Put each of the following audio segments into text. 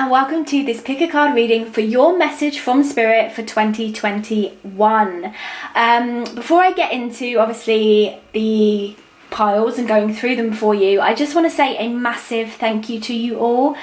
and welcome to this pick a card reading for your message from Spirit for 2021. Before I get into obviously the piles and going through them for you, I just want to say a massive thank you to you all.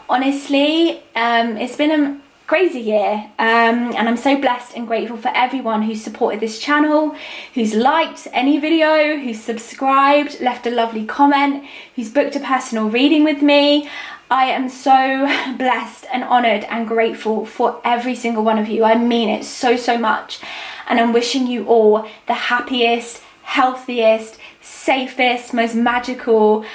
Honestly, it's been a crazy year, and I'm so blessed and grateful for everyone who's supported this channel, who's liked any video, who's subscribed, left a lovely comment, who's booked a personal reading with me. I am so blessed and honoured and grateful for every single one of you. I mean it so much, and I'm wishing you all the happiest, healthiest, safest, most magical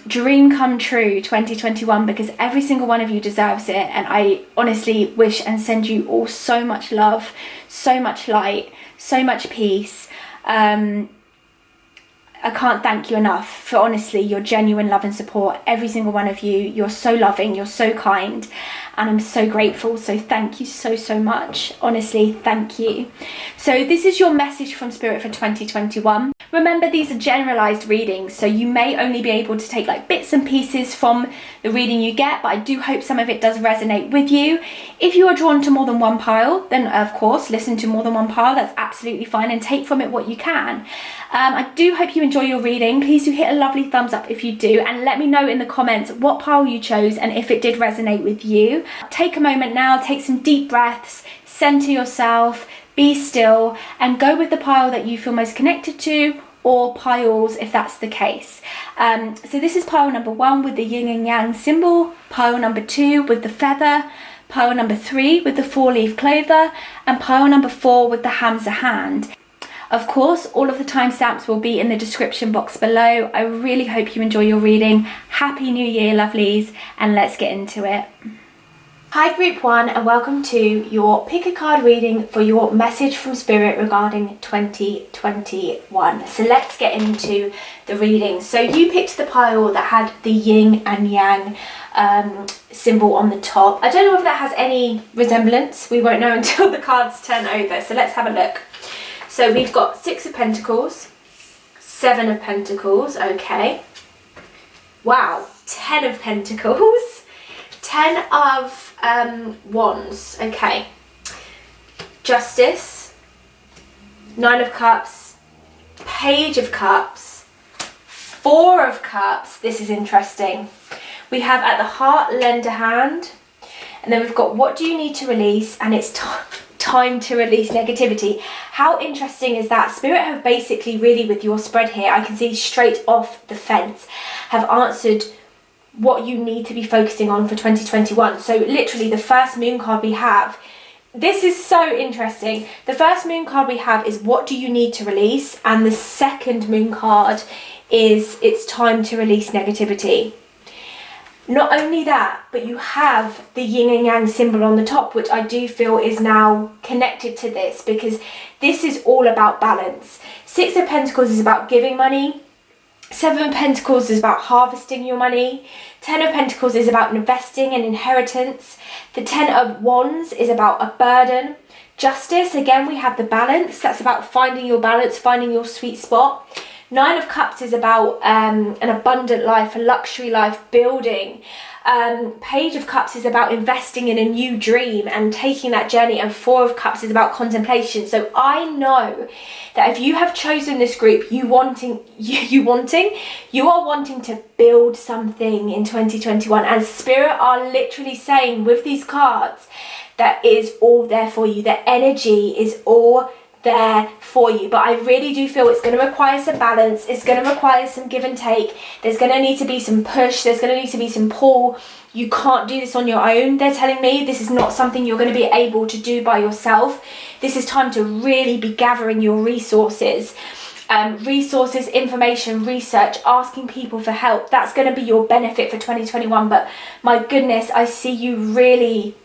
dream come true 2021, because every single one of you deserves it. And I honestly wish and send you all so much love, so much light, so much peace. I can't thank you enough for honestly your genuine love and support. Every single one of you, you're so loving, you're so kind, and I'm so grateful. So thank you so much. Honestly, thank you. So this is your message from Spirit for 2021. Remember, these are generalized readings, so you may only be able to take like bits and pieces from the reading you get, but I do hope some of it does resonate with you. If you are drawn to more than one pile, then of course listen to more than one pile. That's absolutely fine, and take from it what you can. I do hope you enjoy your reading. Please do hit a lovely thumbs up if you do, and let me know in the comments what pile you chose and if it did resonate with you. Take a moment now, take some deep breaths, center yourself, be still, and go with the pile that you feel most connected to, or piles if that's the case. So this is pile number 1 with the yin and yang symbol, pile number 2 with the feather, pile number 3 with the 4-leaf clover, and pile number 4 with the Hamza hand. Of course, all of the timestamps will be in the description box below. I really hope you enjoy your reading. Happy New Year, lovelies, and let's get into it. Hi Group 1, and welcome to your pick a card reading for your message from Spirit regarding 2021. So let's get into the reading. So you picked the pile that had the yin and yang symbol on the top. I don't know if that has any resemblance. We won't know until the cards turn over. So let's have a look. So we've got 6 of Pentacles, 7 of Pentacles, okay. Wow, 10 of Pentacles, 10 of Wands, okay. Justice, 9 of Cups, Page of Cups, 4 of Cups. This is interesting. We have at the heart, lend a hand, and then we've got what do you need to release, and it's time to release negativity. How interesting is that? Spirit have basically really, with your spread here, I can see straight off the fence, have answered what you need to be focusing on for 2021. So literally the first moon card we have, this is so interesting. The first moon card we have is what do you need to release, and the second moon card is it's time to release negativity. Not only that, but you have the yin and yang symbol on the top, which I do feel is now connected to this, because this is all about balance. 6 of Pentacles is about giving money. 7 of Pentacles is about harvesting your money. 10 of Pentacles is about investing and inheritance. The 10 of Wands is about a burden. Justice, again, we have the balance. That's about finding your balance, finding your sweet spot. 9 of Cups is about an abundant life, a luxury life, building. Page of Cups is about investing in a new dream and taking that journey, and 4 of Cups is about contemplation. So I know that if you have chosen this group, you are wanting to build something in 2021, and Spirit are literally saying with these cards that is all there for you. The energy is all there for you, but I really do feel it's going to require some balance. It's going to require some give and take. There's going to need to be some push. There's going to need to be some pull. You can't do this on your own. They're telling me this is not something you're going to be able to do by yourself. This is time to really be gathering your resources, information, research, asking people for help. That's going to be your benefit for 2021. But my goodness, I see you really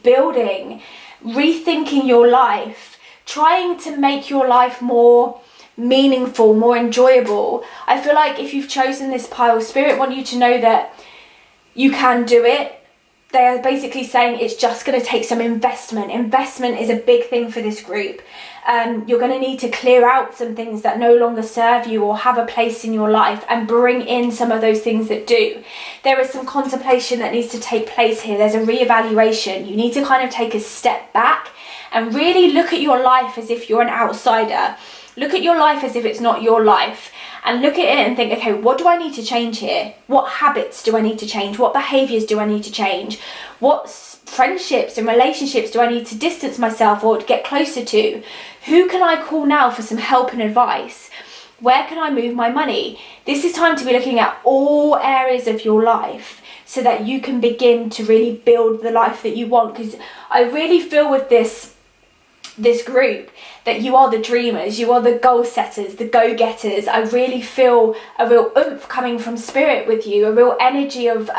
building, rethinking your life, trying to make your life more meaningful, more enjoyable. I feel like if you've chosen this pile, Spirit want you to know that you can do it. they are basically saying it's just going to take some investment. Investment is a big thing for this group. You're going to need to clear out some things that no longer serve you or have a place in your life, and bring in some of those things that do. There is some contemplation that needs to take place here. There's a reevaluation. You need to kind of take a step back and really look at your life as if you're an outsider. Look at your life as if it's not your life, and look at it and think, okay, what do I need to change here? What habits do I need to change? What behaviors do I need to change? What friendships and relationships do I need to distance myself or get closer to? Who can I call now for some help and advice? Where can I move my money? This is time to be looking at all areas of your life so that you can begin to really build the life that you want. Because I really feel with this group that you are the dreamers, you are the goal setters, the go-getters. I really feel a real oomph coming from spirit with you, a real energy of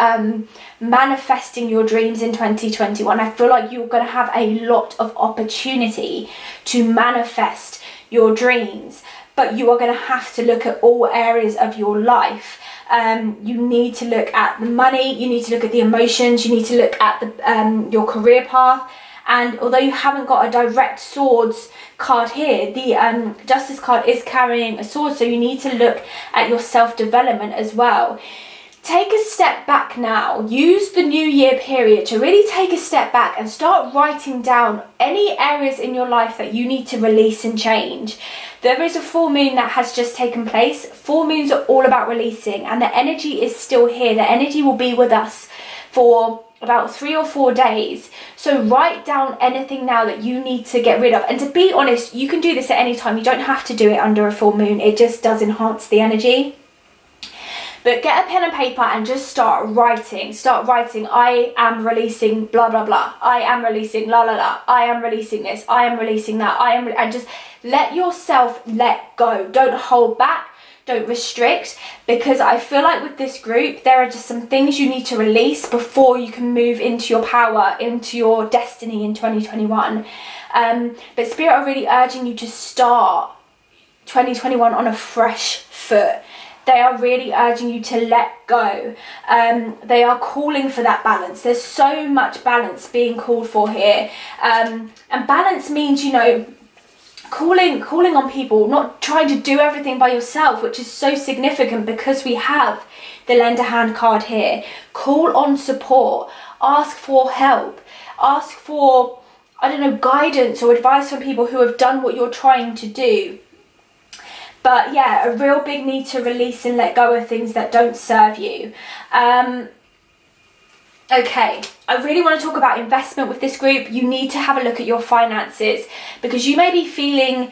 manifesting your dreams in 2021. I feel like you're going to have a lot of opportunity to manifest your dreams, but you are going to have to look at all areas of your life. You need to look at the money, you need to look at the emotions, you need to look at the your career path. And although you haven't got a direct swords card here, the Justice card is carrying a sword, so you need to look at your self-development as well. Take a step back now. Use the new year period to really take a step back and start writing down any areas in your life that you need to release and change. There is a full moon that has just taken place. Full moons are all about releasing, and the energy is still here. The energy will be with us for about 3 or 4 days. So write down anything now that you need to get rid of. And to be honest, you can do this at any time. You don't have to do it under a full moon. It just does enhance the energy. But get a pen and paper and just start writing. Start writing, I am releasing blah, blah, blah. I am releasing la, la, la. I am releasing this. I am releasing that. And just let yourself let go. Don't hold back. Don't restrict, because I feel like with this group, there are just some things you need to release before you can move into your power, into your destiny in 2021. But Spirit are really urging you to start 2021 on a fresh foot. They are really urging you to let go. They are calling for that balance. There's so much balance being called for here. And balance means, you know, calling on people, not trying to do everything by yourself, which is so significant because we have the lend a hand card here. Call on support, ask for help, ask for, I don't know, guidance or advice from people who have done what you're trying to do. But yeah, a real big need to release and let go of things that don't serve you. Okay, I really want to talk about investment with this group. You need to have a look at your finances, because you may be feeling,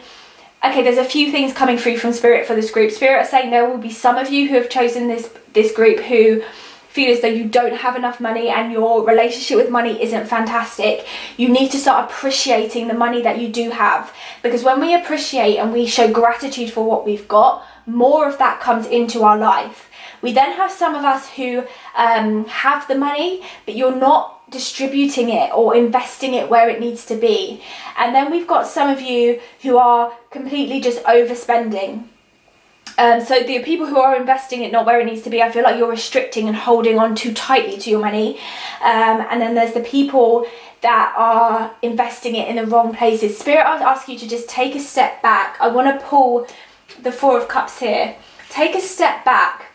okay, there's a few things coming through from Spirit for this group. Spirit are saying there will be some of you who have chosen this group who feel as though you don't have enough money and your relationship with money isn't fantastic. You need to start appreciating the money that you do have, because when we appreciate and we show gratitude for what we've got, more of that comes into our life. We then have some of us who have the money, but you're not distributing it or investing it where it needs to be. And then we've got some of you who are completely just overspending. So the people who are investing it not where it needs to be, I feel like you're restricting and holding on too tightly to your money. And then there's the people that are investing it in the wrong places. Spirit, I'd ask you to just take a step back. I want to pull the Four of Cups here. Take a step back.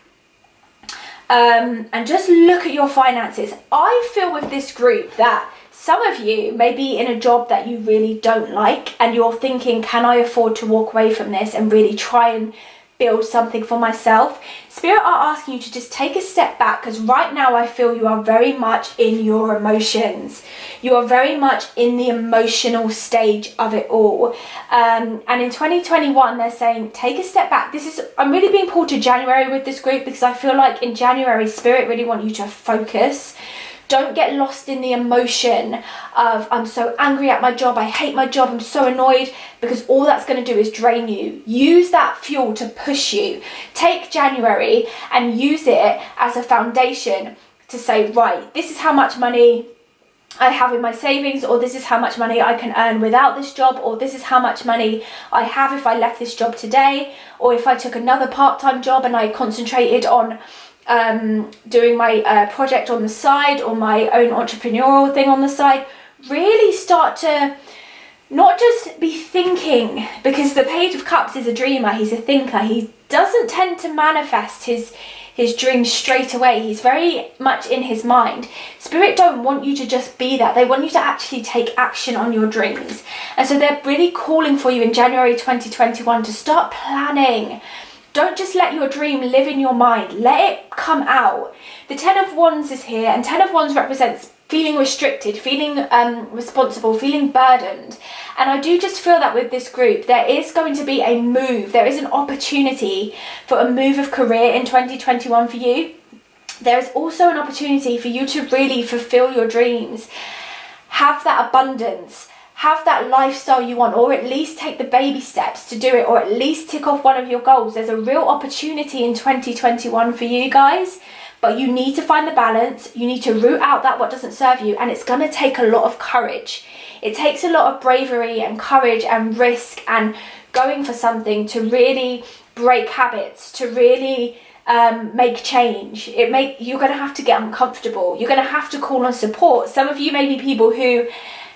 And just look at your finances. I feel with this group that some of you may be in a job that you really don't like, and you're thinking, can I afford to walk away from this and really try and build something for myself? Spirit are asking you to just take a step back, because right now I feel you are very much in your emotions. You are very much in the emotional stage of it all. And in 2021, they're saying, take a step back. I'm really being pulled to January with this group, because I feel like in January, Spirit really want you to focus. Don't get lost in the emotion of, I'm so angry at my job, I hate my job, I'm so annoyed, because all that's going to do is drain you. Use that fuel to push you. Take January and use it as a foundation to say, right, this is how much money I have in my savings, or this is how much money I can earn without this job, or this is how much money I have if I left this job today, or if I took another part-time job and I concentrated on doing my project on the side, or my own entrepreneurial thing on the side, really start to not just be thinking, because the Page of Cups is a dreamer, he's a thinker, he doesn't tend to manifest his dreams straight away. He's very much in his mind. Spirit don't want you to just be that. They want you to actually take action on your dreams. And so they're really calling for you in January 2021 to start planning. Don't just let your dream live in your mind. Let it come out. The Ten of Wands is here, and Ten of Wands represents feeling restricted, feeling responsible, feeling burdened. And I do just feel that with this group, there is going to be a move. There is an opportunity for a move of career in 2021 for you. There is also an opportunity for you to really fulfill your dreams. Have that abundance. Have that lifestyle you want, or at least take the baby steps to do it, or at least tick off one of your goals. There's a real opportunity in 2021 for you guys. But you need to find the balance. You need to root out that what doesn't serve you. And it's going to take a lot of courage. It takes a lot of bravery and courage and risk and going for something to really break habits, to really make change. You're going to have to get uncomfortable. You're going to have to call on support. Some of you may be people who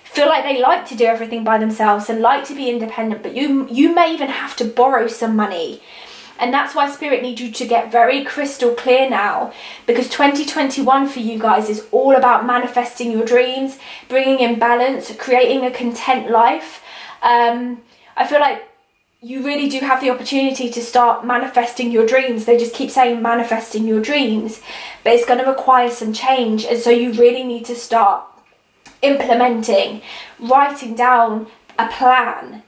feel like they like to do everything by themselves and like to be independent, but you may even have to borrow some money. And that's why Spirit needs you to get very crystal clear now, because 2021 for you guys is all about manifesting your dreams, bringing in balance, creating a content life. I feel like you really do have the opportunity to start manifesting your dreams. They just keep saying manifesting your dreams, but it's going to require some change. And so you really need to start implementing, writing down a plan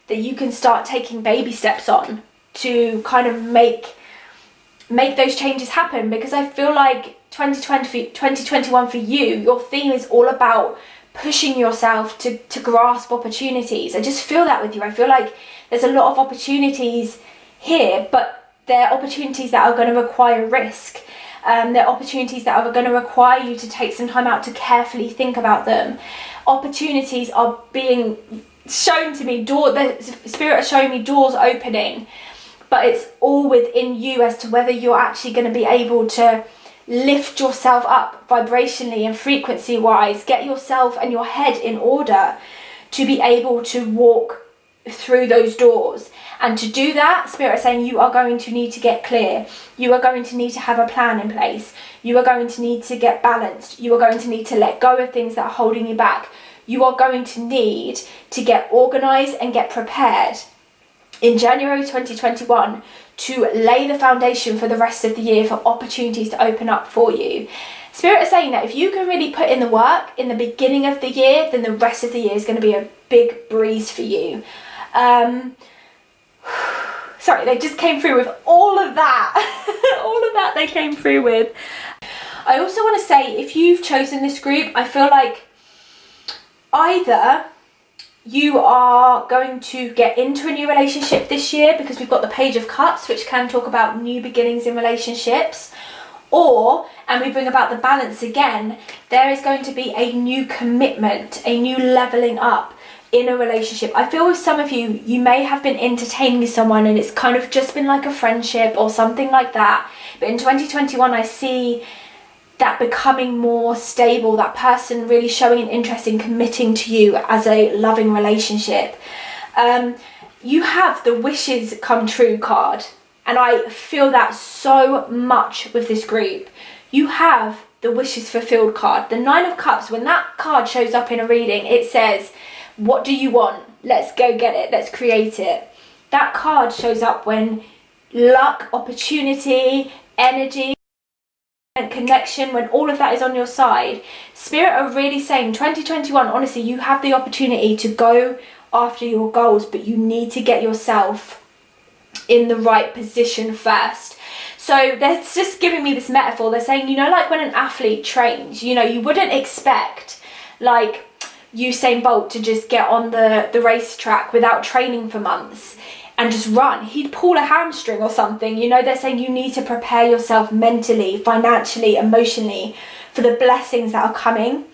that you can start taking baby steps on to kind of make those changes happen. Because I feel like 2021 for you, your theme is all about pushing yourself to grasp opportunities. I just feel that with you. I feel like there's a lot of opportunities here, but they're opportunities that are going to require risk. They're opportunities that are going to require you to take some time out to carefully think about them. Opportunities are being shown to me, the Spirit is showing me doors opening, but it's all within you as to whether you're actually going to be able to lift yourself up vibrationally and frequency wise, get yourself and your head in order to be able to walk through those doors. And to do that, Spirit is saying you are going to need to get clear. You are going to need to have a plan in place. You are going to need to get balanced. You are going to need to let go of things that are holding you back. You are going to need to get organized and get prepared in January 2021 to lay the foundation for the rest of the year for opportunities to open up for you. Spirit is saying that if you can really put in the work in the beginning of the year, then the rest of the year is going to be a big breeze for you. Sorry, they just came through with all of that. All of that they came through with. I also want to say, if you've chosen this group, I feel like either you are going to get into a new relationship this year, because we've got the Page of Cups, which can talk about new beginnings in relationships, or, and we bring about the balance again, there is going to be a new commitment, a new leveling up in a relationship. I feel with some of you, you may have been entertaining someone and it's kind of just been like a friendship or something like that. But in 2021, I see that becoming more stable, that person really showing an interest in committing to you as a loving relationship. You have the wishes come true card, and I feel that so much with this group. You have the wishes fulfilled card. The Nine of Cups, when that card shows up in a reading, it says, what do you want? Let's go get it. Let's create it. That card shows up when luck, opportunity, energy, and connection, when all of that is on your side. Spirit are really saying 2021, honestly, you have the opportunity to go after your goals, but you need to get yourself in the right position first. So they're just giving me this metaphor. They're saying, you know, like when an athlete trains, you know, you wouldn't expect like Usain Bolt to just get on the racetrack without training for months and just run. He'd pull a hamstring or something. You know, they're saying you need to prepare yourself mentally, financially, emotionally for the blessings that are coming.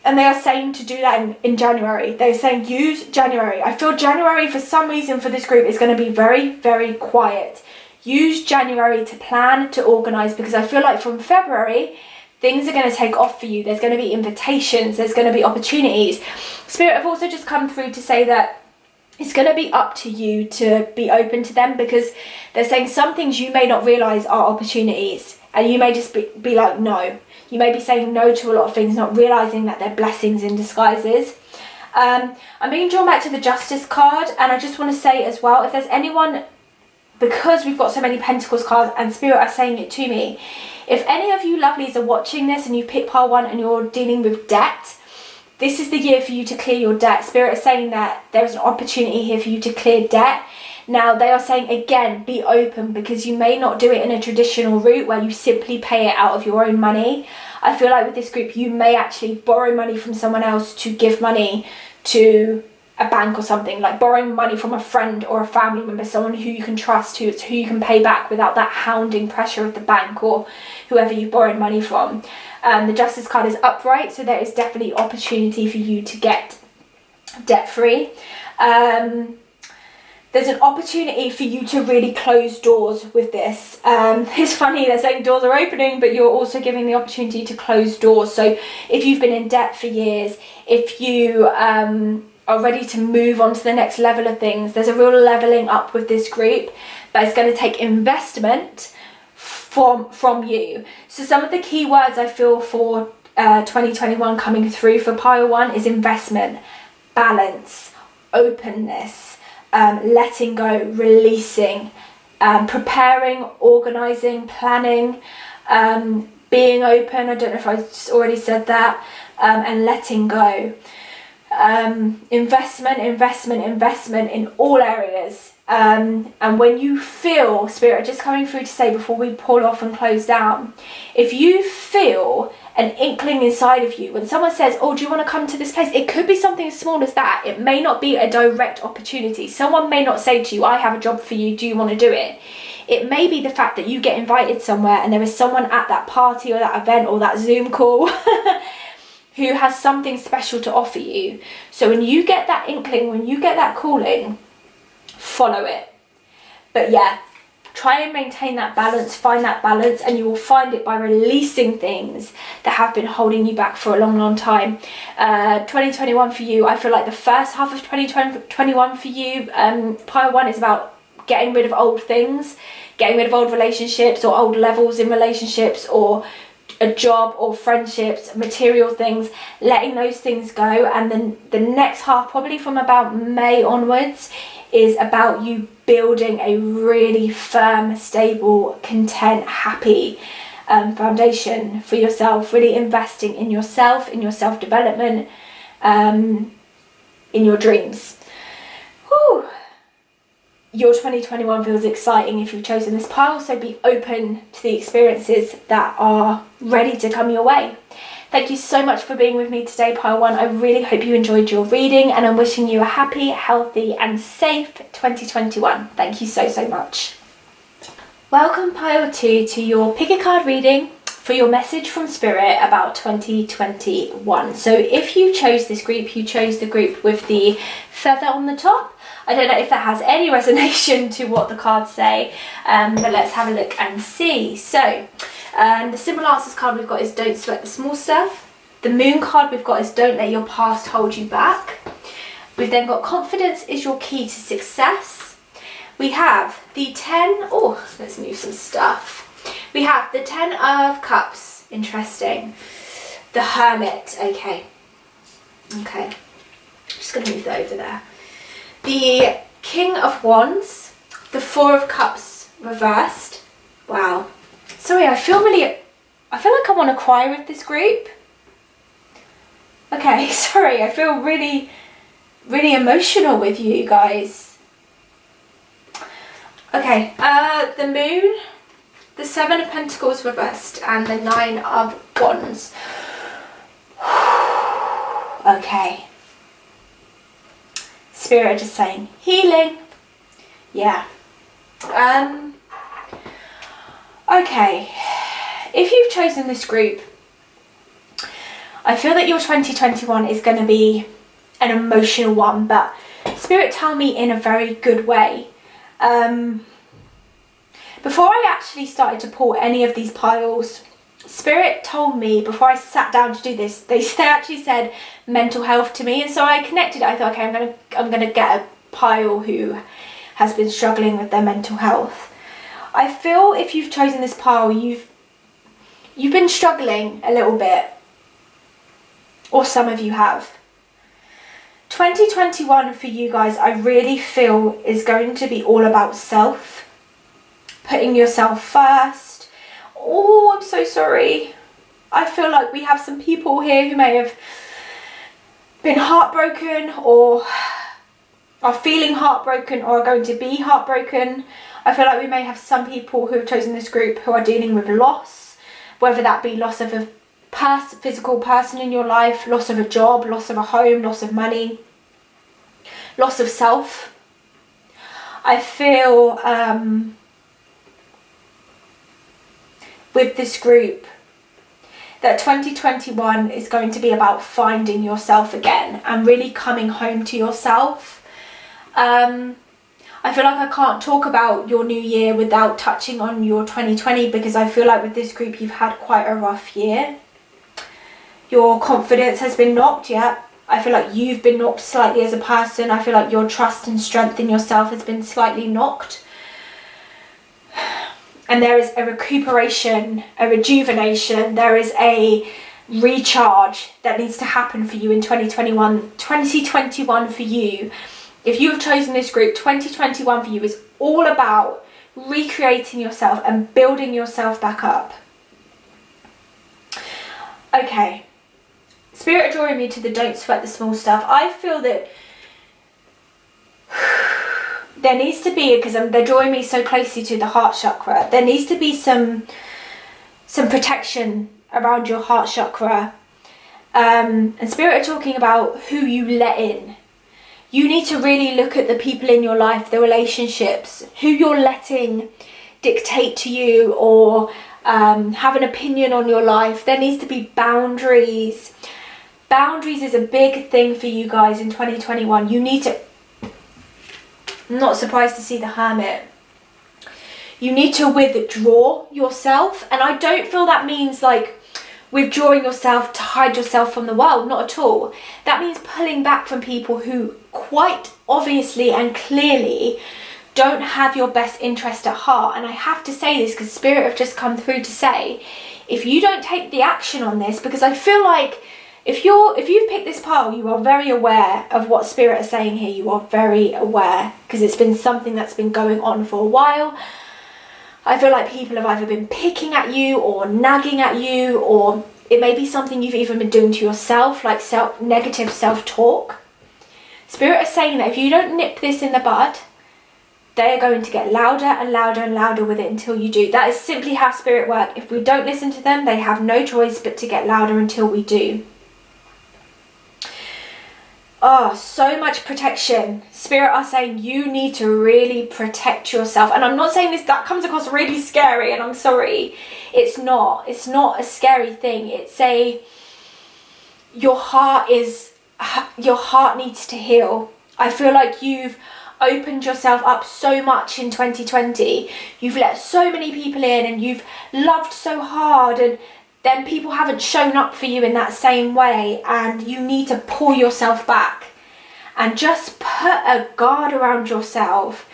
And they are saying to do that in January. They're saying use January. I feel January, for some reason, for this group is going to be very, very quiet. use January to plan, to organise, because I feel like from February, things are going to take off for you. There's going to be invitations, there's going to be opportunities. Spirit have also just come through to say that it's going to be up to you to be open to them, because they're saying some things you may not realise are opportunities, and you may just be like, no. You may be saying no to a lot of things, not realising that they're blessings in disguises. I'm being drawn back to the Justice card, and I just want to say as well, if there's anyone, because we've got so many Pentacles cards and Spirit are saying it to me, if any of you lovelies are watching this and you pick pile 1 and you're dealing with debt, this is the year for you to clear your debt. Spirit is saying that there is an opportunity here for you to clear debt. Now, they are saying, again, be open, because you may not do it in a traditional route where you simply pay it out of your own money. I feel like with this group, you may actually borrow money from someone else to give money to a bank or something, like borrowing money from a friend or a family member, someone who you can trust, who you can pay back without that hounding pressure of the bank or whoever you borrowed money from. The Justice card is upright, so there is definitely opportunity for you to get debt free. There's an opportunity for you to really close doors with this. It's funny, they're saying doors are opening, but you're also giving the opportunity to close doors. So if you've been in debt for years, if you are ready to move on to the next level of things, there's a real leveling up with this group, but it's going to take investment from you. So some of the key words I feel for 2021 coming through for pile 1 is investment, balance, openness, letting go, releasing, preparing, organising, planning, being open, I don't know if I just already said that, and letting go. Investment in all areas. And when you feel, Spirit just coming through to say before we pull off and close down, if you feel an inkling inside of you, when someone says, oh, do you want to come to this place? It could be something as small as that. It may not be a direct opportunity. Someone may not say to you, I have a job for you, do you want to do it? It may be the fact that you get invited somewhere and there is someone at that party or that event or that Zoom call who has something special to offer you. So when you get that inkling, when you get that calling, follow it. But yeah, try and maintain that balance, find that balance, and you will find it by releasing things that have been holding you back for a long time. 2021 for you, I feel like the first half of 2021 for you, pile 1 is about getting rid of old things, getting rid of old relationships or old levels in relationships or a job or friendships, material things, letting those things go. And then the next half, probably from about May onwards, is about you building a really firm, stable, content, happy foundation for yourself, really investing in yourself, in your self-development, in your dreams. Whew. Your 2021 feels exciting if you've chosen this pile, so be open to the experiences that are ready to come your way. Thank you so much for being with me today, pile 1. I really hope you enjoyed your reading, and I'm wishing you a happy, healthy and safe 2021. Thank you so much. Welcome, pile 2, to your pick a card reading for your message from Spirit about 2021. So if you chose this group, you chose the group with the feather on the top. I don't know if that has any resonation to what the cards say, but let's have a look and see. So the simple answers card we've got is don't sweat the small stuff. The moon card we've got is don't let your past hold you back. We've then got confidence is your key to success. We have the 10, oh, let's move some stuff. We have the 10 of cups, interesting. The hermit, okay. Just gonna move that over there. The king of wands, the 4 of cups reversed. Wow. Sorry, I feel like I want to cry with this group. Okay, sorry, I feel really emotional with you guys. Okay, the moon, the 7 of pentacles reversed, and the 9 of wands. Okay. Spirit are just saying healing. Yeah. Okay. If you've chosen this group, I feel that your 2021 is going to be an emotional one, but Spirit tell me in a very good way. Before I actually started to pull any of these piles, Spirit told me before I sat down to do this, they actually said mental health to me, and so I connected it. I thought, okay, I'm gonna get a pile who has been struggling with their mental health. I feel if you've chosen this pile, you've been struggling a little bit, or some of you have. 2021 for you guys, I really feel is going to be all about self, putting yourself first. Oh, I'm so sorry. I feel like we have some people here who may have been heartbroken, or are feeling heartbroken, or are going to be heartbroken. I feel like we may have some people who have chosen this group who are dealing with loss, whether that be loss of a physical person in your life, loss of a job, loss of a home, loss of money, loss of self. I feel with this group that 2021 is going to be about finding yourself again and really coming home to yourself. I feel like I can't talk about your new year without touching on your 2020, because I feel like with this group you've had quite a rough year. Your confidence has been knocked, yeah. I feel like you've been knocked slightly as a person. I feel like your trust and strength in yourself has been slightly knocked. And there is a recuperation, a rejuvenation, there is a recharge that needs to happen for you in 2021. 2021 for you, if you have chosen this group, 2021 for you is all about recreating yourself and building yourself back up. Okay. Spirit are drawing me to the don't sweat the small stuff. I feel that there needs to be, because they're drawing me so closely to the heart chakra, there needs to be some protection around your heart chakra. And Spirit are talking about who you let in. You need to really look at the people in your life, the relationships, who you're letting dictate to you or have an opinion on your life. There needs to be boundaries. Boundaries is a big thing for you guys in 2021. You need to... I'm not surprised to see the Hermit. You need to withdraw yourself. And I don't feel that means like withdrawing yourself to hide yourself from the world. Not at all. That means pulling back from people who quite obviously and clearly don't have your best interest at heart. And I have to say this because Spirit have just come through to say, if you don't take the action on this, because I feel like if you've picked this pile, you are very aware of what Spirit are saying here. You are very aware, because it's been something that's been going on for a while. I feel like people have either been picking at you or nagging at you, or it may be something you've even been doing to yourself, like negative self-talk. Spirit are saying that if you don't nip this in the bud, they are going to get louder and louder and louder with it until you do. That is simply how Spirit work. If we don't listen to them, they have no choice but to get louder until we do. Oh, so much protection. Spirit are saying you need to really protect yourself. And I'm not saying this, that comes across really scary, and I'm sorry. It's not a scary thing. It's your heart needs to heal. I feel like you've opened yourself up so much in 2020. You've let so many people in, and you've loved so hard, and then people haven't shown up for you in that same way, and you need to pull yourself back and just put a guard around yourself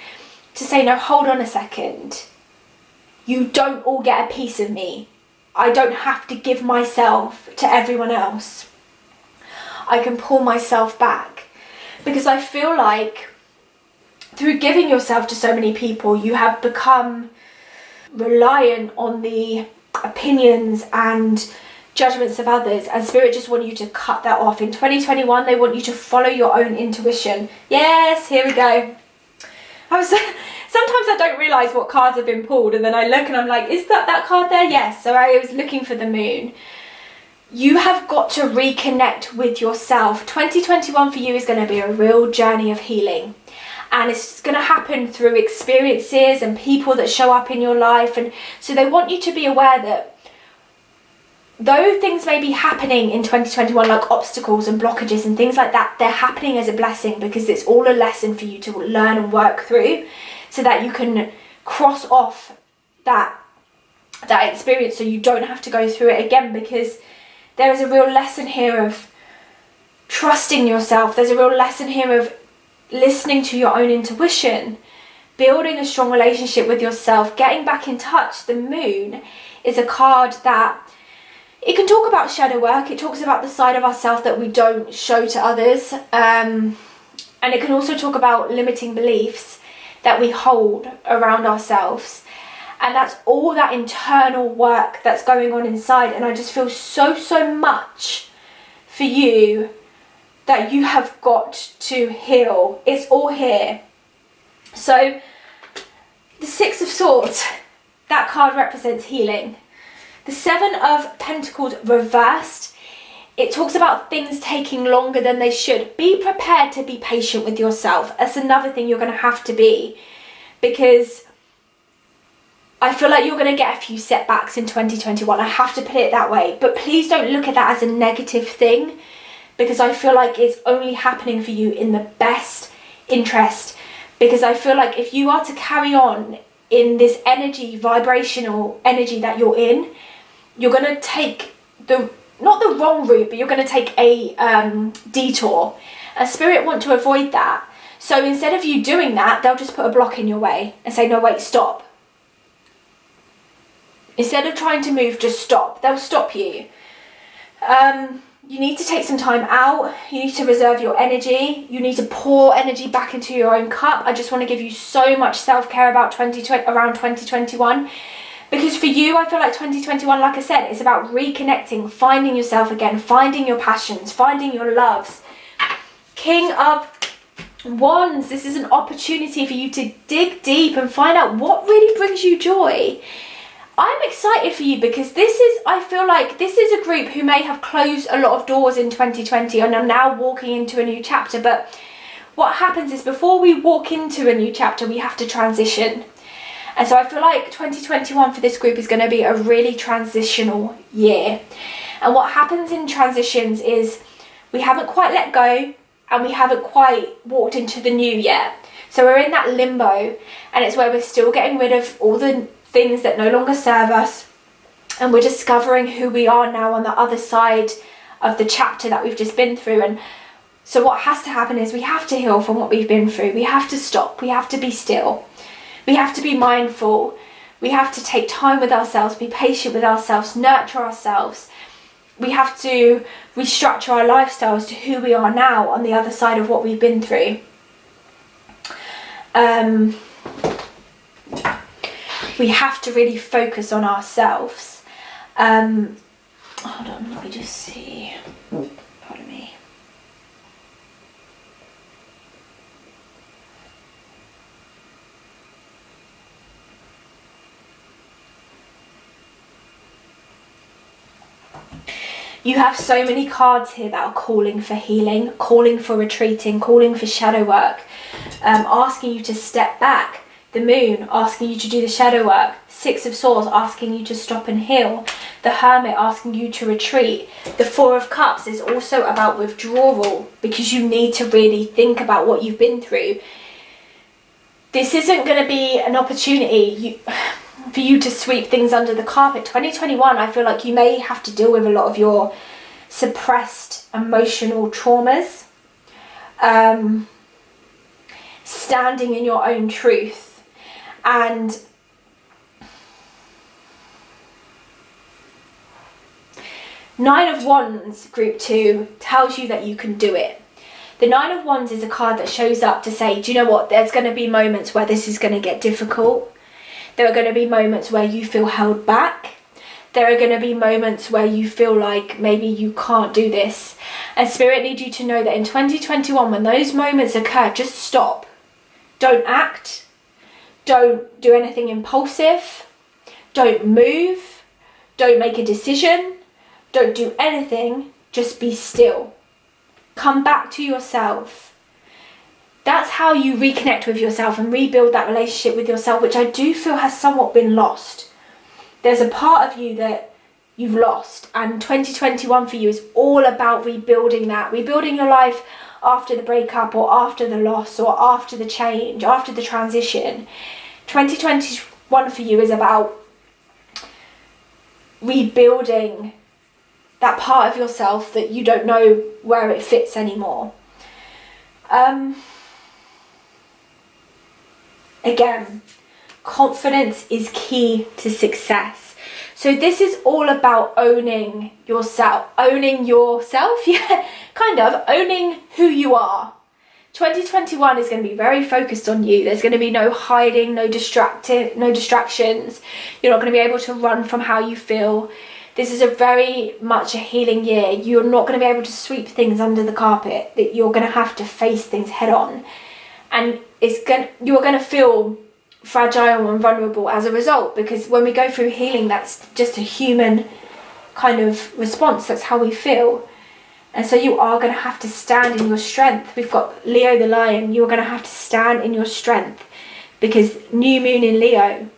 to say, no, hold on a second. You don't all get a piece of me. I don't have to give myself to everyone else. I can pull myself back, because I feel like through giving yourself to so many people, you have become reliant on the opinions and judgments of others, and Spirit just want you to cut that off. In 2021 they want you to follow your own intuition. Yes, here we go. Sometimes I don't realise what cards have been pulled, and then I look and I'm like, is that card there? Yes. So I was looking for the moon. You have got to reconnect with yourself. 2021 for you is going to be a real journey of healing. And it's going to happen through experiences and people that show up in your life. And so they want you to be aware that though things may be happening in 2021, like obstacles and blockages and things like that, they're happening as a blessing, because it's all a lesson for you to learn and work through, so that you can cross off that experience so you don't have to go through it again, because there is a real lesson here of trusting yourself. There's a real lesson here of listening to your own intuition, building a strong relationship with yourself, getting back in touch. The moon is a card that it can talk about shadow work. It talks about the side of ourselves that we don't show to others. And it can also talk about limiting beliefs that we hold around ourselves. And that's all that internal work that's going on inside. And I just feel so much for you that you have got to heal. It's all here. So the Six of Swords, that card represents healing. The Seven of Pentacles reversed, it talks about things taking longer than they should. Be prepared to be patient with yourself. That's another thing you're going to have to be, because I feel like you're going to get a few setbacks in 2021. I have to put it that way. But please don't look at that as a negative thing, because I feel like it's only happening for you in the best interest. Because I feel like if you are to carry on in this energy, vibrational energy that you're in, you're going to take not the wrong route, but you're going to take a detour. And Spirit want to avoid that. So instead of you doing that, they'll just put a block in your way and say, no, wait, stop. Instead of trying to move, just stop. They'll stop you. You need to take some time out. You need to reserve your energy. You need to pour energy back into your own cup. I just want to give you so much self-care about around 2021. Because for you, I feel like 2021, like I said, is about reconnecting, finding yourself again, finding your passions, finding your loves. King of Wands, this is an opportunity for you to dig deep and find out what really brings you joy. I'm excited for you, because I feel like this is a group who may have closed a lot of doors in 2020 and are now walking into a new chapter. But what happens is, before we walk into a new chapter, we have to transition. And so I feel like 2021 for this group is going to be a really transitional year. And what happens in transitions is we haven't quite let go and we haven't quite walked into the new yet. So we're in that limbo, and it's where we're still getting rid of all the things that no longer serve us, and we're discovering who we are now on the other side of the chapter that we've just been through. And so what has to happen is we have to heal from what we've been through. We have to stop. We have to be still. We have to be mindful. We have to take time with ourselves, be patient with ourselves, nurture ourselves. We have to restructure our lifestyles to who we are now on the other side of what we've been through. We have to really focus on ourselves. Hold on, let me just see. Pardon me. You have so many cards here that are calling for healing, calling for retreating, calling for shadow work, asking you to step back. The Moon asking you to do the shadow work. Six of Swords asking you to stop and heal. The Hermit asking you to retreat. The Four of Cups is also about withdrawal, because you need to really think about what you've been through. This isn't going to be an opportunity for you to sweep things under the carpet. 2021, I feel like you may have to deal with a lot of your suppressed emotional traumas. Standing in your own truth. And Nine of Wands, group 2, tells you that you can do it. The Nine of Wands is a card that shows up to say, do you know what, there's going to be moments where this is going to get difficult. There are going to be moments where you feel held back. There are going to be moments where you feel like maybe you can't do this. And Spirit needs you to know that in 2021, when those moments occur, just stop. Don't act. Don't do anything impulsive. Don't move. Don't make a decision. Don't do anything. Just be still. Come back to yourself. That's how you reconnect with yourself and rebuild that relationship with yourself, which I do feel has somewhat been lost. There's a part of you that you've lost, and 2021 for you is all about rebuilding that, rebuilding your life after the breakup or after the loss or after the change, after the transition. 2021 one for you is about rebuilding that part of yourself that you don't know where it fits anymore. Again, confidence is key to success. So this is all about owning yourself, yeah, kind of owning who you are. 2021 is going to be very focused on you. There's going to be no hiding, no distractions. You're not going to be able to run from how you feel. This is a very much a healing year. You're not going to be able to sweep things under the carpet. That you're going to have to face things head on, and you're going to feel fragile and vulnerable as a result, because when we go through healing, that's just a human kind of response. That's how we feel. And so you are going to have to stand in your strength. We've got Leo the lion. You're going to have to stand in your strength, because new moon in Leo,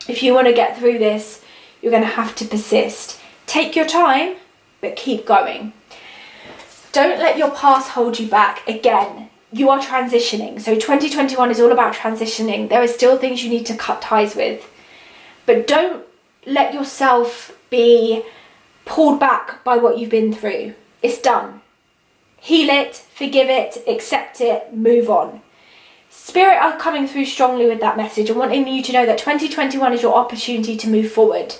if you want to get through this, you're going to have to persist. Take your time, but keep going. Don't let your past hold you back. Again, you are transitioning. So 2021 is all about transitioning. There are still things you need to cut ties with. But don't let yourself be pulled back by what you've been through. It's done. Heal it, forgive it, accept it, move on. Spirit are coming through strongly with that message and wanting you to know that 2021 is your opportunity to move forward.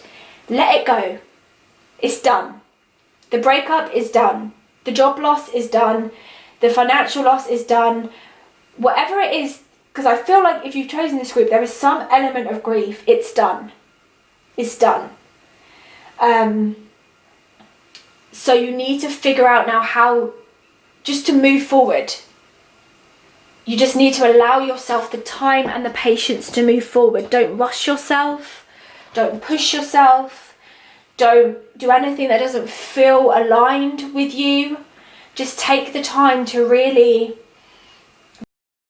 Let it go. It's done. The breakup is done. The job loss is done. The financial loss is done. Whatever it is, because I feel like if you've chosen this group, there is some element of grief. It's done. It's done. So you need to figure out now how just to move forward. You just need to allow yourself the time and the patience to move forward. Don't rush yourself. Don't push yourself. Don't do anything that doesn't feel aligned with you. Just take the time to really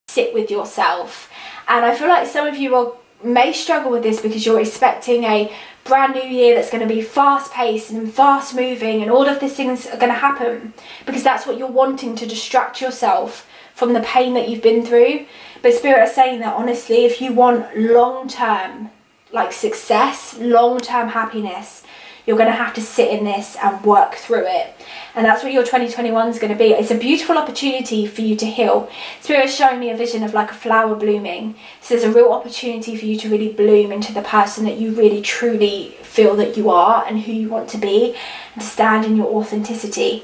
sit with yourself. And I feel like some of you may struggle with this because you're expecting a brand new year that's going to be fast paced and fast moving, and all of these things are going to happen because that's what you're wanting, to distract yourself from the pain that you've been through. But Spirit are saying that honestly, if you want long-term like success, long-term happiness, you're going to have to sit in this and work through it. And that's what your 2021 is going to be. It's a beautiful opportunity for you to heal. Spirit is showing me a vision of like a flower blooming. So there's a real opportunity for you to really bloom into the person that you really truly feel that you are and who you want to be, and to stand in your authenticity.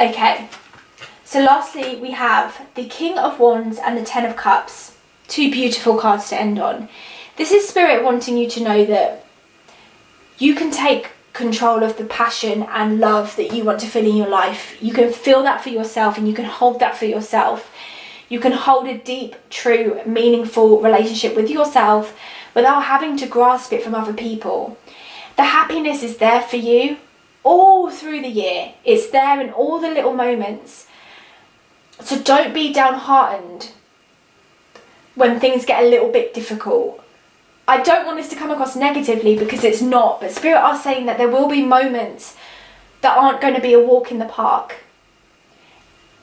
Okay, so lastly we have the King of Wands and the Ten of Cups. Two beautiful cards to end on. This is Spirit wanting you to know that you can take control of the passion and love that you want to feel in your life. You can feel that for yourself, and you can hold that for yourself. You can hold a deep, true, meaningful relationship with yourself without having to grasp it from other people. The happiness is there for you all through the year. It's there in all the little moments. So don't be downhearted when things get a little bit difficult. I don't want this to come across negatively, because it's not, but Spirit are saying that there will be moments that aren't going to be a walk in the park.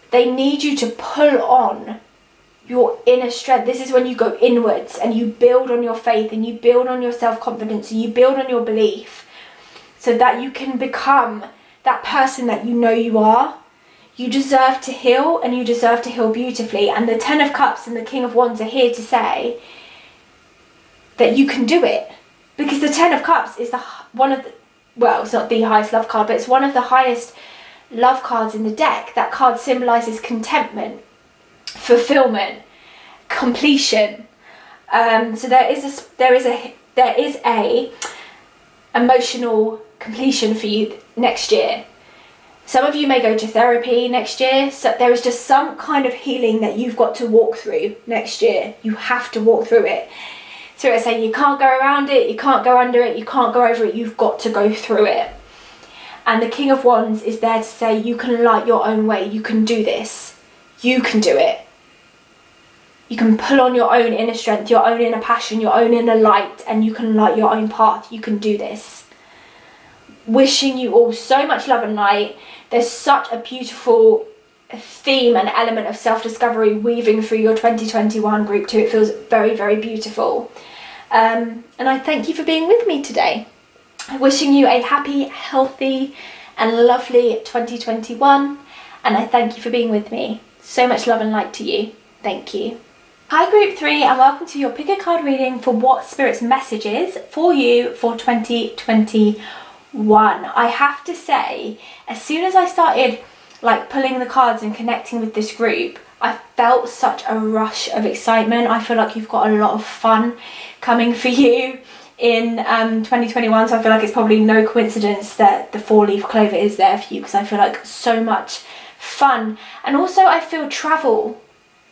They need you to pull on your inner strength. This is when you go inwards and you build on your faith, and you build on your self-confidence, and you build on your belief, so that you can become that person that you know you are. You deserve to heal, and you deserve to heal beautifully. And the Ten of Cups and the King of Wands are here to say that you can do it, because the Ten of Cups is it's not the highest love card, but it's one of the highest love cards in the deck. That card symbolizes contentment, fulfillment, completion. So there is a emotional completion for you next year. Some of you may go to therapy next year. So there is just some kind of healing that you've got to walk through next year. You have to walk through it. So it's saying you can't go around it, you can't go under it, you can't go over it, you've got to go through it. And the King of Wands is there to say you can light your own way, you can do this, you can do it. You can pull on your own inner strength, your own inner passion, your own inner light, and you can light your own path, you can do this. Wishing you all so much love and light. There's such a beautiful theme and element of self-discovery weaving through your 2021 group too. It feels very, very beautiful. And I thank you for being with me today. Wishing you a happy, healthy and lovely 2021. And I thank you for being with me. So much love and light to you. Thank you. Hi Group 3, and welcome to your pick a card reading for what Spirit's message is for you for 2021. I have to say, as soon as I started pulling the cards and connecting with this group, I felt such a rush of excitement. I feel like you've got a lot of fun coming for you in 2021, so I feel like it's probably no coincidence that the 4-leaf clover is there for you, because I feel like so much fun. And also I feel travel.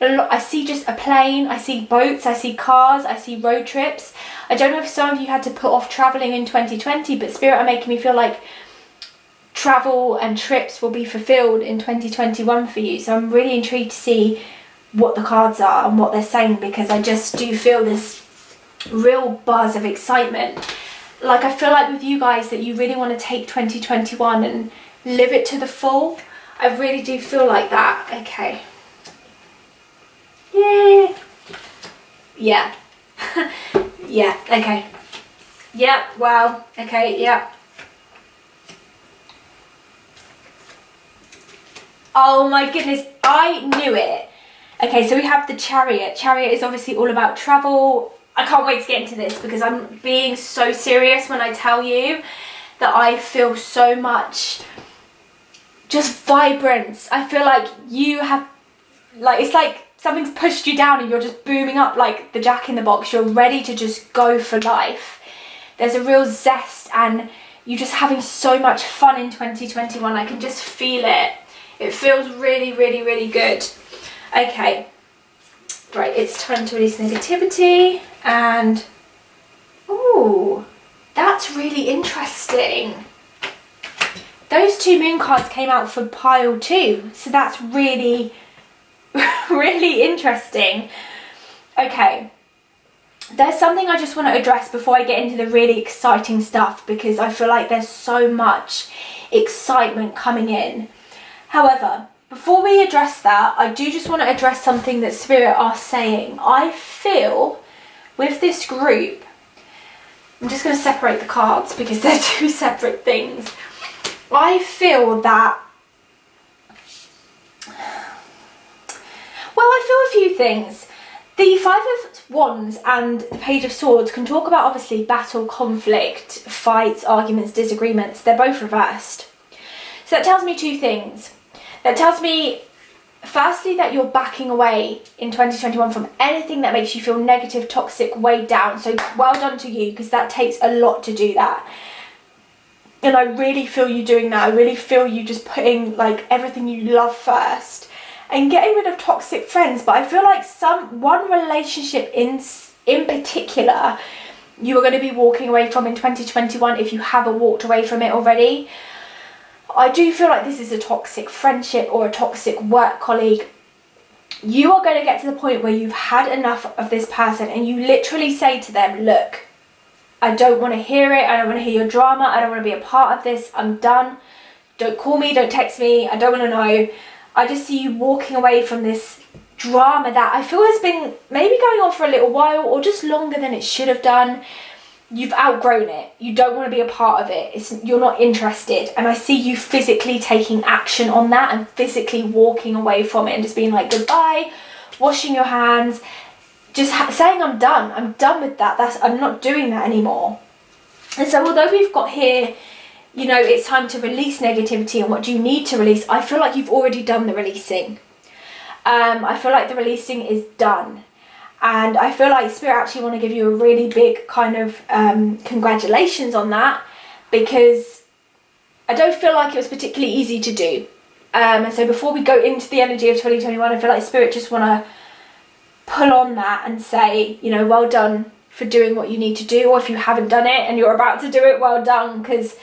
I see just a plane, I see boats, I see cars, I see road trips. I don't know if some of you had to put off travelling in 2020, but Spirit are making me feel like travel and trips will be fulfilled in 2021 for you. So I'm really intrigued to see what the cards are and what they're saying, because I just do feel this real buzz of excitement. Like, I feel like with you guys that you really want to take 2021 and live it to the full. I really do feel like that. Okay. Yay. Yeah. Yeah, okay. Yeah, wow. Okay, yeah. Oh my goodness, I knew it. Okay, so we have the Chariot. Chariot is obviously all about travel. I can't wait to get into this, because I'm being so serious when I tell you that I feel so much just vibrance. I feel like you have, it's like something's pushed you down and you're just booming up like the Jack in the Box. You're ready to just go for life. There's a real zest and you're just having so much fun in 2021. I can just feel it. It feels really, really, really good. Okay, right, it's time to release negativity. And, ooh, that's really interesting. Those 2 moon cards came out for pile 2, so that's really, really interesting. Okay, there's something I just want to address before I get into the really exciting stuff, because I feel like there's so much excitement coming in. However, before we address that, I do just want to address something that Spirit are saying. I feel with this group, I'm just going to separate the cards because they're 2 separate things. I feel that, well, I feel a few things. The 5 of Wands and the Page of Swords can talk about obviously battle, conflict, fights, arguments, disagreements. They're both reversed. So that tells me 2 things. That tells me, firstly, that you're backing away in 2021 from anything that makes you feel negative, toxic, weighed down. So well done to you, because that takes a lot to do that. And I really feel you doing that. I really feel you just putting everything you love first and getting rid of toxic friends. But I feel like one relationship in particular you are going to be walking away from in 2021 if you haven't walked away from it already. I do feel like this is a toxic friendship or a toxic work colleague. You are going to get to the point where you've had enough of this person and you literally say to them, look, I don't want to hear it. I don't want to hear your drama. I don't want to be a part of this. I'm done. Don't call me. Don't text me. I don't want to know. I just see you walking away from this drama that I feel has been maybe going on for a little while or just longer than it should have done. You've outgrown it. You don't want to be a part of it. You're not interested. And I see you physically taking action on that and physically walking away from it and just being like goodbye, washing your hands, just saying I'm done with that. I'm not doing that anymore. And so although we've got here, it's time to release negativity and what do you need to release, I feel like you've already done the releasing. I feel like the releasing is done. And I feel like Spirit actually want to give you a really big kind of congratulations on that, because I don't feel like it was particularly easy to do. And so before we go into the energy of 2021, I feel like Spirit just want to pull on that and say, well done for doing what you need to do, or if you haven't done it and you're about to do it, well done, because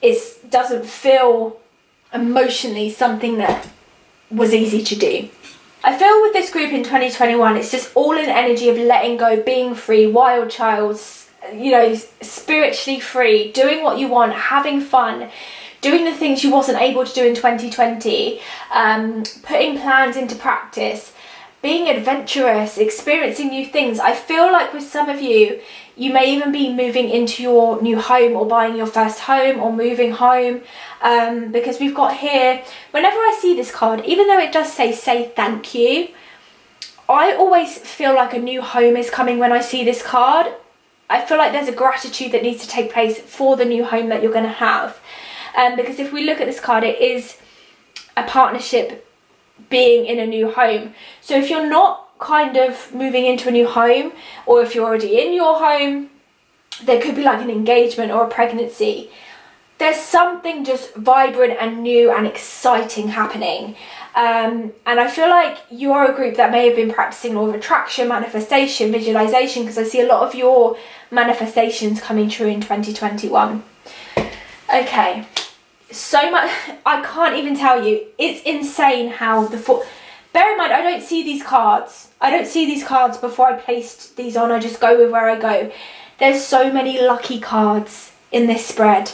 it doesn't feel emotionally something that was easy to do. I feel with this group in 2021, it's just all in energy of letting go, being free, wild child, spiritually free, doing what you want, having fun, doing the things you wasn't able to do in 2020, putting plans into practice, being adventurous, experiencing new things. I feel like with some of you, you may even be moving into your new home or buying your first home or moving home, because we've got here, whenever I see this card, even though it does say thank you, I always feel like a new home is coming when I see this card. I feel like there's a gratitude that needs to take place for the new home that you're going to have. Because if we look at this card, it is a partnership being in a new home. So if you're not kind of moving into a new home, or if you're already in your home, there could be like an engagement or a pregnancy. There's something just vibrant and new and exciting happening. And I feel like you are a group that may have been practicing law of attraction, manifestation, visualization, because I see a lot of your manifestations coming true in 2021. Okay, so much, I can't even tell you. It's insane how bear in mind, I don't see these cards. I don't see these cards before I placed these on. I just go with where I go. There's so many lucky cards in this spread.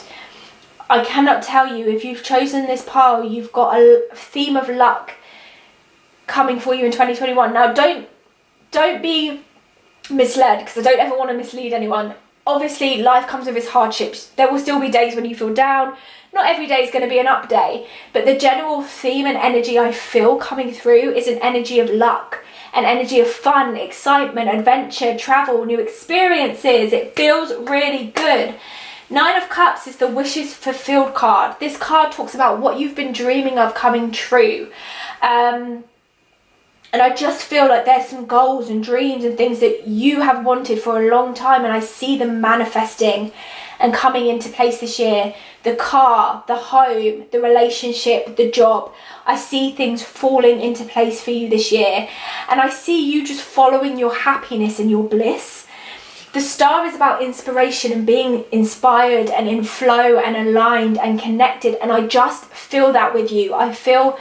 I cannot tell you, if you've chosen this pile, you've got a theme of luck coming for you in 2021. Now, don't be misled, because I don't ever want to mislead anyone. Obviously, life comes with its hardships. There will still be days when you feel down. Not every day is going to be an up day, but the general theme and energy I feel coming through is an energy of luck, an energy of fun, excitement, adventure, travel, new experiences. It feels really good. 9 of Cups is the wishes fulfilled card. This card talks about what you've been dreaming of coming true. And I just feel like there's some goals and dreams and things that you have wanted for a long time, and I see them manifesting and coming into place this year. The car, the home, the relationship, the job. I see things falling into place for you this year. And I see you just following your happiness and your bliss. The star is about inspiration and being inspired and in flow and aligned and connected. And I just feel that with you. I feel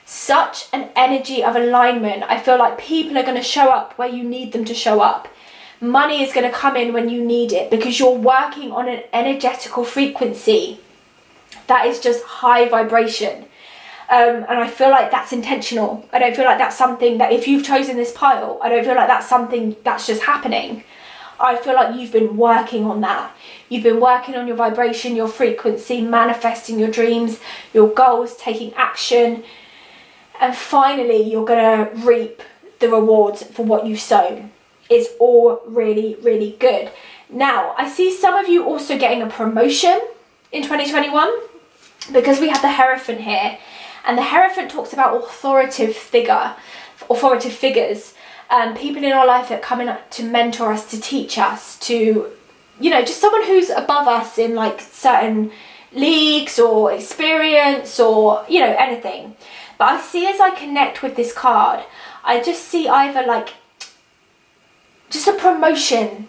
such an energy of alignment. I feel like people are going to show up where you need them to show up. Money is going to come in when you need it, because you're working on an energetical frequency that is just high vibration. And I feel like that's intentional. I don't feel like that's something that, if you've chosen this pile, I don't feel like that's something that's just happening. I feel like you've been working on that. You've been working on your vibration, your frequency, manifesting your dreams, your goals, taking action. And finally, you're going to reap the rewards for what you've sown. It's all really, really good. Now, I see some of you also getting a promotion in 2021, because we have the Hierophant here. And the Hierophant talks about authoritative figures. People in our life that come in to mentor us, to teach us, to, just someone who's above us in like certain leagues or experience or, anything. But I see, as I connect with this card, I just see either like just a promotion.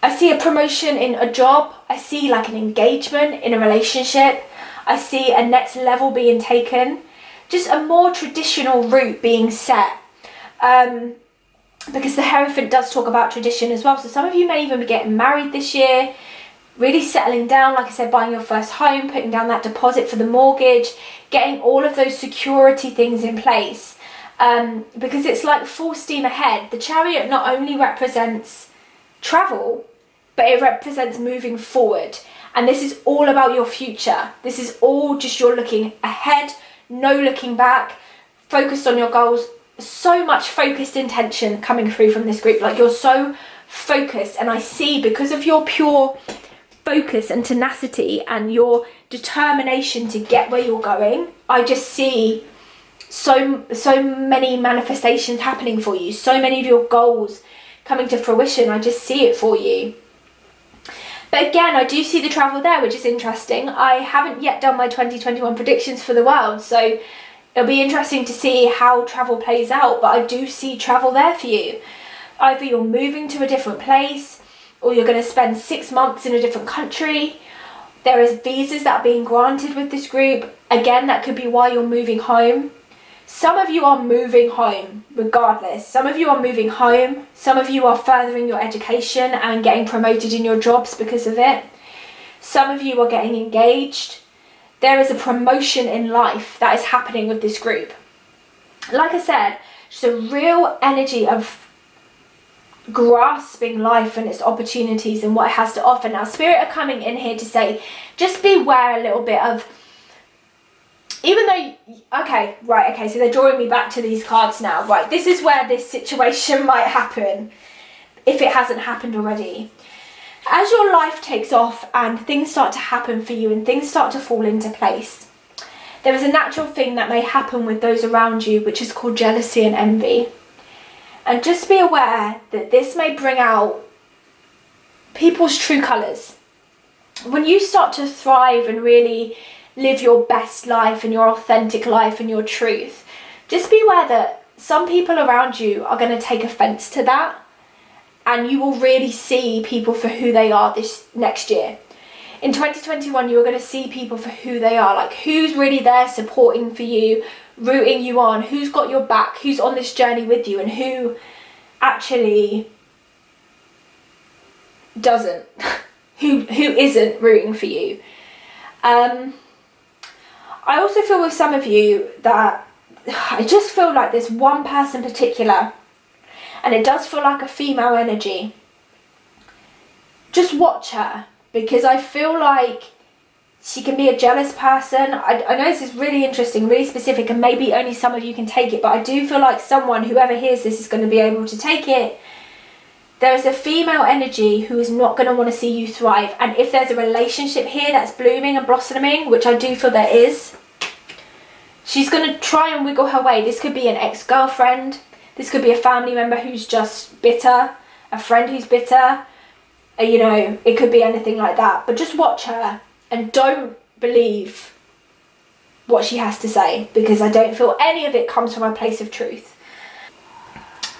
I see a promotion in a job. I see like an engagement in a relationship. I see a next level being taken. Just a more traditional route being set. Because the Hierophant does talk about tradition as well. So some of you may even be getting married this year, really settling down, like I said, buying your first home, putting down that deposit for the mortgage, getting all of those security things in place. Because it's like full steam ahead. The Chariot not only represents travel, but it represents moving forward. And this is all about your future. This is all just you're looking ahead, no looking back, focused on your goals. So much focused intention coming through from this group. Like, you're so focused, and I see, because of your pure focus and tenacity and your determination to get where you're going, I just see so many manifestations happening for you, so many of your goals coming to fruition. I just see it for you. But again, I do see the travel there, which is interesting. I haven't yet done my 2021 predictions for the world, so it'll be interesting to see how travel plays out, but I do see travel there for you. Either you're moving to a different place, or you're going to spend 6 months in a different country. There is visas that are being granted with this group. Again, that could be why you're moving home. Some of you are moving home, regardless. Some of you are moving home. Some of you are furthering your education and getting promoted in your jobs because of it. Some of you are getting engaged. there is a promotion in life that is happening with this group. Like I said, just a real energy of grasping life and its opportunities and what it has to offer. Now, Spirit are coming in here to say, just beware a little bit of, even though, okay, so they're drawing me back to these cards now. Right, this is where this situation might happen, if it hasn't happened already. As your life takes off and things start to happen for you and things start to fall into place, there is a natural thing that may happen with those around you, which is called jealousy and envy. And just be aware that this may bring out people's true colours. When you start to thrive and really live your best life and your authentic life and your truth, just be aware that some people around you are going to take offence to that, and you will really see people for who they are this next year. In 2021, you are going to see people for who they are, like who's really there supporting for you, rooting you on, who's got your back, who's on this journey with you, and who actually doesn't, who isn't rooting for you. I also feel with some of you that I just feel like there's one person in particular, and it does feel like a female energy. Just watch her, because I feel like she can be a jealous person. I know this is really interesting, really specific, and maybe only some of you can take it, but I do feel like someone, whoever hears this, is going to be able to take it. There is a female energy who is not going to want to see you thrive. And if there's a relationship here that's blooming and blossoming, which I do feel there is, she's going to try and wiggle her way. This could be an ex-girlfriend. This could be a family member who's just bitter, a friend who's bitter. You know, it could be anything like that. But just watch her and don't believe what she has to say, because I don't feel any of it comes from a place of truth.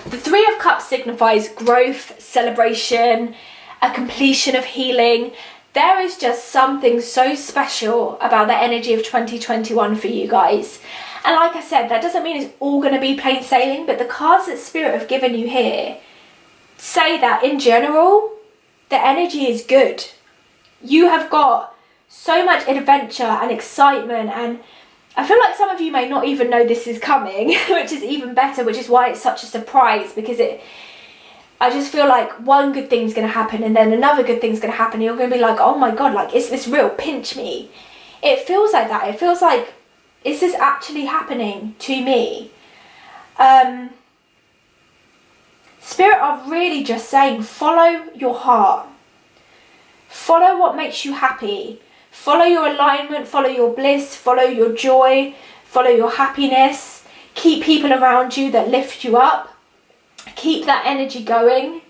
The Three of Cups signifies growth, celebration, a completion of healing. There is just something so special about the energy of 2021 for you guys. And like I said, that doesn't mean it's all going to be plain sailing, but the cards that Spirit have given you here say that in general, the energy is good. You have got so much adventure and excitement, and I feel like some of you may not even know this is coming, which is even better, which is why it's such a surprise, because I just feel like one good thing's going to happen and then another good thing's going to happen. You're going to be like, oh my God, like, is this real? Pinch me. It feels like that. It feels like, is this actually happening to me? Spirit are really just saying, follow your heart. Follow what makes you happy. Follow your alignment, follow your bliss, follow your joy, follow your happiness. Keep people around you that lift you up. Keep that energy going.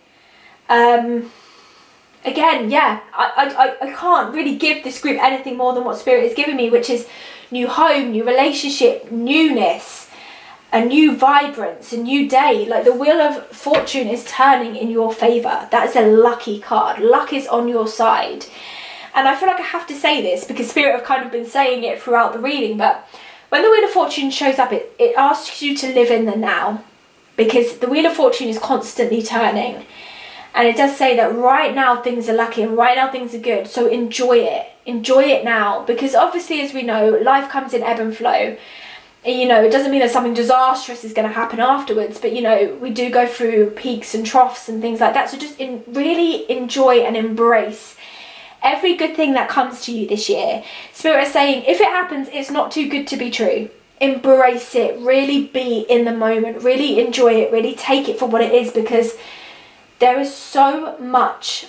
Again, yeah, I can't really give this group anything more than what Spirit is giving me, which is new home, new relationship, newness, a new vibrance, a new day. Like the Wheel of Fortune is turning in your favour. That is a lucky card. Luck is on your side. And I feel like I have to say this because Spirit have kind of been saying it throughout the reading, but when the Wheel of Fortune shows up, it asks you to live in the now, because the Wheel of Fortune is constantly turning. And it does say that right now things are lucky and right now things are good. So enjoy it. Enjoy it now. Because obviously, as we know, life comes in ebb and flow. And, you know, it doesn't mean that something disastrous is going to happen afterwards. But, you know, we do go through peaks and troughs and things like that. So just really enjoy and embrace every good thing that comes to you this year. Spirit is saying, if it happens, it's not too good to be true. Embrace it. Really be in the moment. Really enjoy it. Really take it for what it is, because there is so much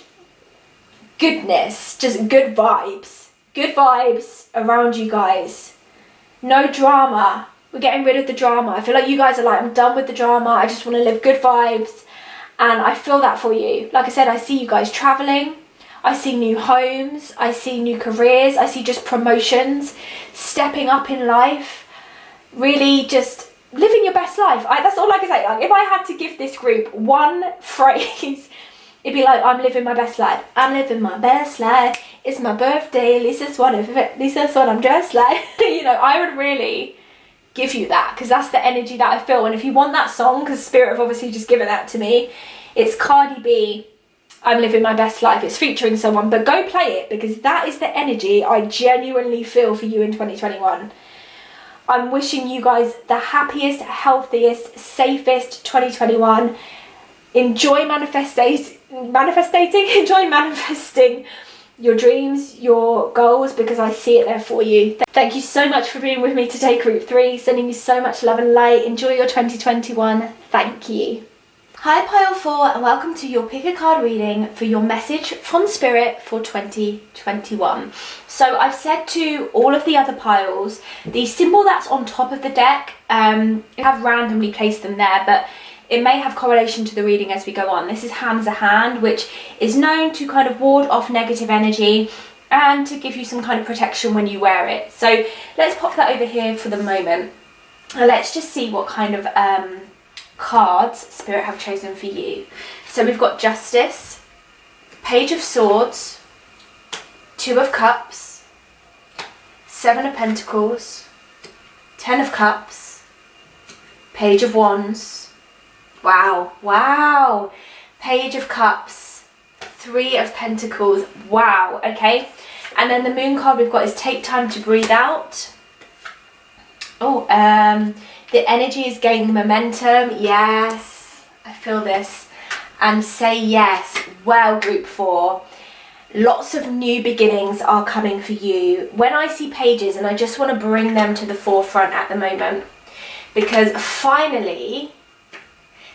goodness, just good vibes around you guys. No drama. We're getting rid of the drama. I feel like you guys are like, I'm done with the drama. I just want to live good vibes. And I feel that for you. Like I said, I see you guys traveling. I see new homes. I see new careers. I see just promotions, stepping up in life. Really just living your best life. That's all I can say. Like, if I had to give this group one phrase, it'd be like, I'm living my best life. I'm living my best life. It's my birthday. At least that's what I'm dressed like. You know, I would really give you that, because that's the energy that I feel. And if you want that song, because Spirit have obviously just given that to me, it's Cardi B, I'm living my best life, it's featuring someone, but go play it, because that is the energy I genuinely feel for you in 2021. I'm wishing you guys the happiest, healthiest, safest 2021. Enjoy manifesting, enjoy manifesting your dreams, your goals, because I see it there for you. Thank you so much for being with me to take Group 3, sending you so much love and light. Enjoy your 2021. Thank you. Hi Pile 4, and welcome to your pick a card reading for your message from Spirit for 2021. So I've said to all of the other piles, the symbol that's on top of the deck, I have randomly placed them there, but it may have correlation to the reading as we go on. This is Ham's a hand, which is known to kind of ward off negative energy and to give you some kind of protection when you wear it. So let's pop that over here for the moment. And let's just see what kind of cards Spirit have chosen for you. So we've got Justice, Page of Swords, Two of Cups, Seven of Pentacles, Ten of Cups, Page of Wands, wow, Page of Cups, Three of Pentacles, wow, okay. And then the Moon card we've got is Take Time to Breathe Out. The energy is gaining momentum. Yes, I feel this. And say yes. Well, Group 4. Lots of new beginnings are coming for you. When I see pages, and I just want to bring them to the forefront at the moment, because finally,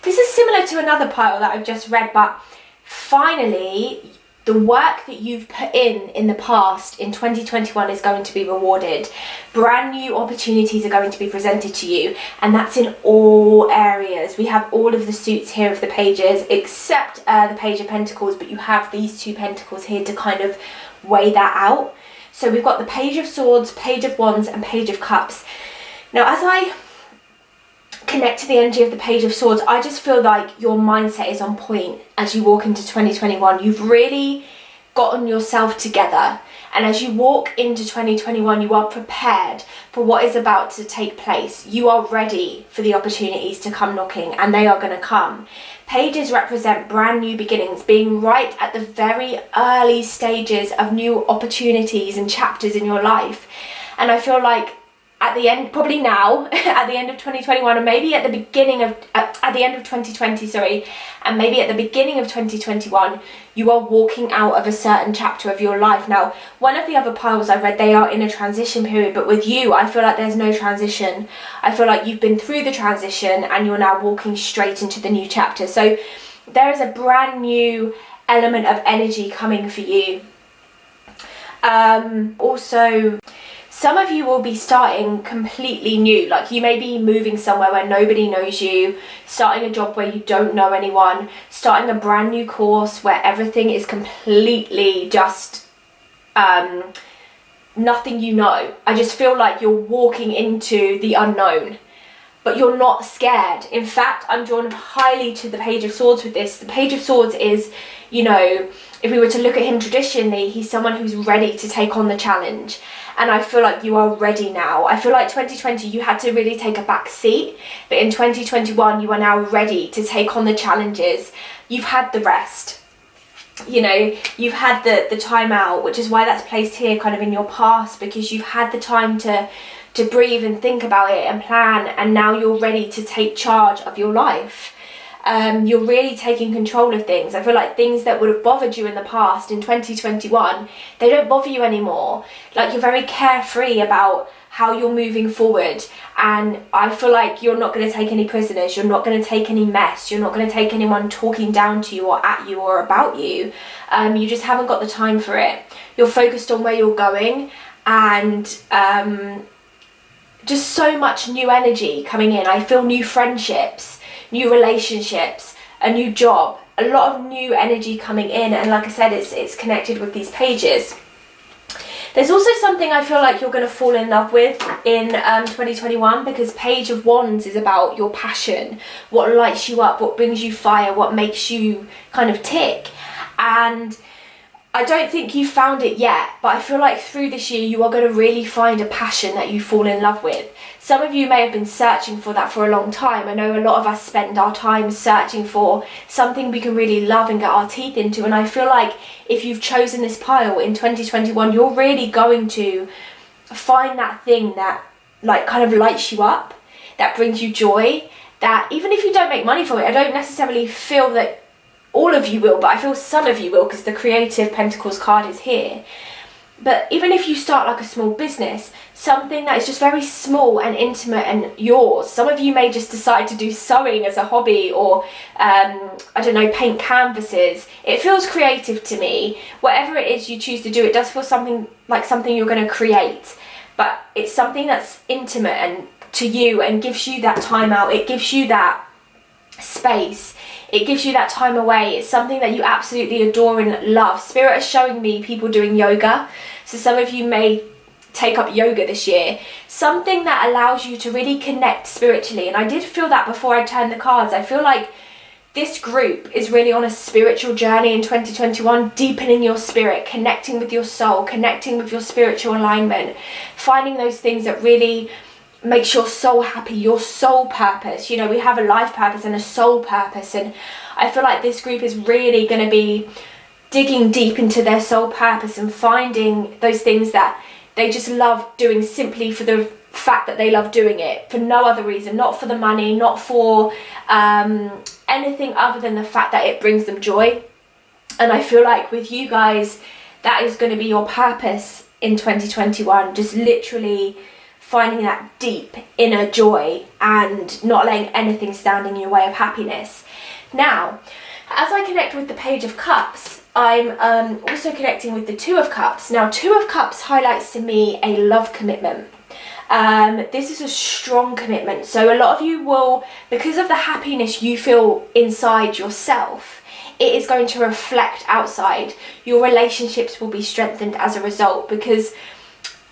this is similar to another pile that I've just read, but finally, the work that you've put in the past in 2021 is going to be rewarded. Brand new opportunities are going to be presented to you, and that's in all areas. We have all of the suits here of the pages except the Page of Pentacles, but you have these two Pentacles here to kind of weigh that out. So we've got the Page of Swords, Page of Wands, and Page of Cups. Now, as I connect to the energy of the Page of Swords, I just feel like your mindset is on point as you walk into 2021. You've really gotten yourself together, and as you walk into 2021, you are prepared for what is about to take place. You are ready for the opportunities to come knocking, and they are going to come. Pages represent brand new beginnings, being right at the very early stages of new opportunities and chapters in your life. And I feel like at the end, probably now, at the end of 2021, and maybe at the beginning of, at the end of 2020, sorry, and maybe at the beginning of 2021, you are walking out of a certain chapter of your life. Now, one of the other piles I read, they are in a transition period, but with you, I feel like there's no transition. I feel like you've been through the transition and you're now walking straight into the new chapter. So there is a brand new element of energy coming for you. Also, some of you will be starting completely new, like you may be moving somewhere where nobody knows you, starting a job where you don't know anyone, starting a brand new course where everything is completely just nothing you know. I just feel like you're walking into the unknown, but you're not scared. In fact, I'm drawn highly to the Page of Swords with this. The Page of Swords is, you know, if we were to look at him traditionally, he's someone who's ready to take on the challenge. And I feel like you are ready now. I feel like 2020, you had to really take a back seat. But in 2021, you are now ready to take on the challenges. You've had the rest. You know, you've had the time out, which is why that's placed here kind of in your past, because you've had the time to breathe and think about it and plan. And now you're ready to take charge of your life. You're really taking control of things. I feel like things that would have bothered you in the past in 2021, they don't bother you anymore. Like, you're very carefree about how you're moving forward, and I feel like you're not going to take any prisoners, you're not going to take any mess, you're not going to take anyone talking down to you or at you or about you. You just haven't got the time for it. You're focused on where you're going, and just so much new energy coming in. I feel new friendships, new relationships, a new job, a lot of new energy coming in. And like I said, it's connected with these pages. There's also something I feel like you're going to fall in love with in 2021, because Page of Wands is about your passion, what lights you up, what brings you fire, what makes you kind of tick. And I don't think you've found it yet, but I feel like through this year you are going to really find a passion that you fall in love with. Some of you may have been searching for that for a long time. I know a lot of us spend our time searching for something we can really love and get our teeth into, and I feel like if you've chosen this pile in 2021, you're really going to find that thing that like kind of lights you up, that brings you joy, that even if you don't make money from it, I don't necessarily feel that all of you will, but I feel some of you will, because the Creative Pentacles card is here. But even if you start like a small business, something that is just very small and intimate and yours. Some of you may just decide to do sewing as a hobby, or I don't know, paint canvases. It feels creative to me. Whatever it is you choose to do, it does feel something like something you're going to create, but it's something that's intimate and to you and gives you that time out. It gives you that space. It gives you that time away. It's something that you absolutely adore and love. Spirit is showing me people doing yoga. So some of you may take up yoga this year. Something that allows you to really connect spiritually. And I did feel that before I turned the cards. I feel like this group is really on a spiritual journey in 2021, deepening your spirit, connecting with your soul, connecting with your spiritual alignment, finding those things that really makes your soul happy, your soul purpose. You know, we have a life purpose and a soul purpose, and I feel like this group is really going to be digging deep into their soul purpose and finding those things that they just love doing simply for the fact that they love doing it, for no other reason, not for the money, not for anything other than the fact that it brings them joy. And I feel like with you guys, that is going to be your purpose in 2021, just literally finding that deep inner joy and not letting anything stand in your way of happiness. Now, as I connect with the Page of Cups, I'm also connecting with the Two of Cups. Now, Two of Cups highlights to me a love commitment. This is a strong commitment. So a lot of you will, because of the happiness you feel inside yourself, it is going to reflect outside. Your relationships will be strengthened as a result, because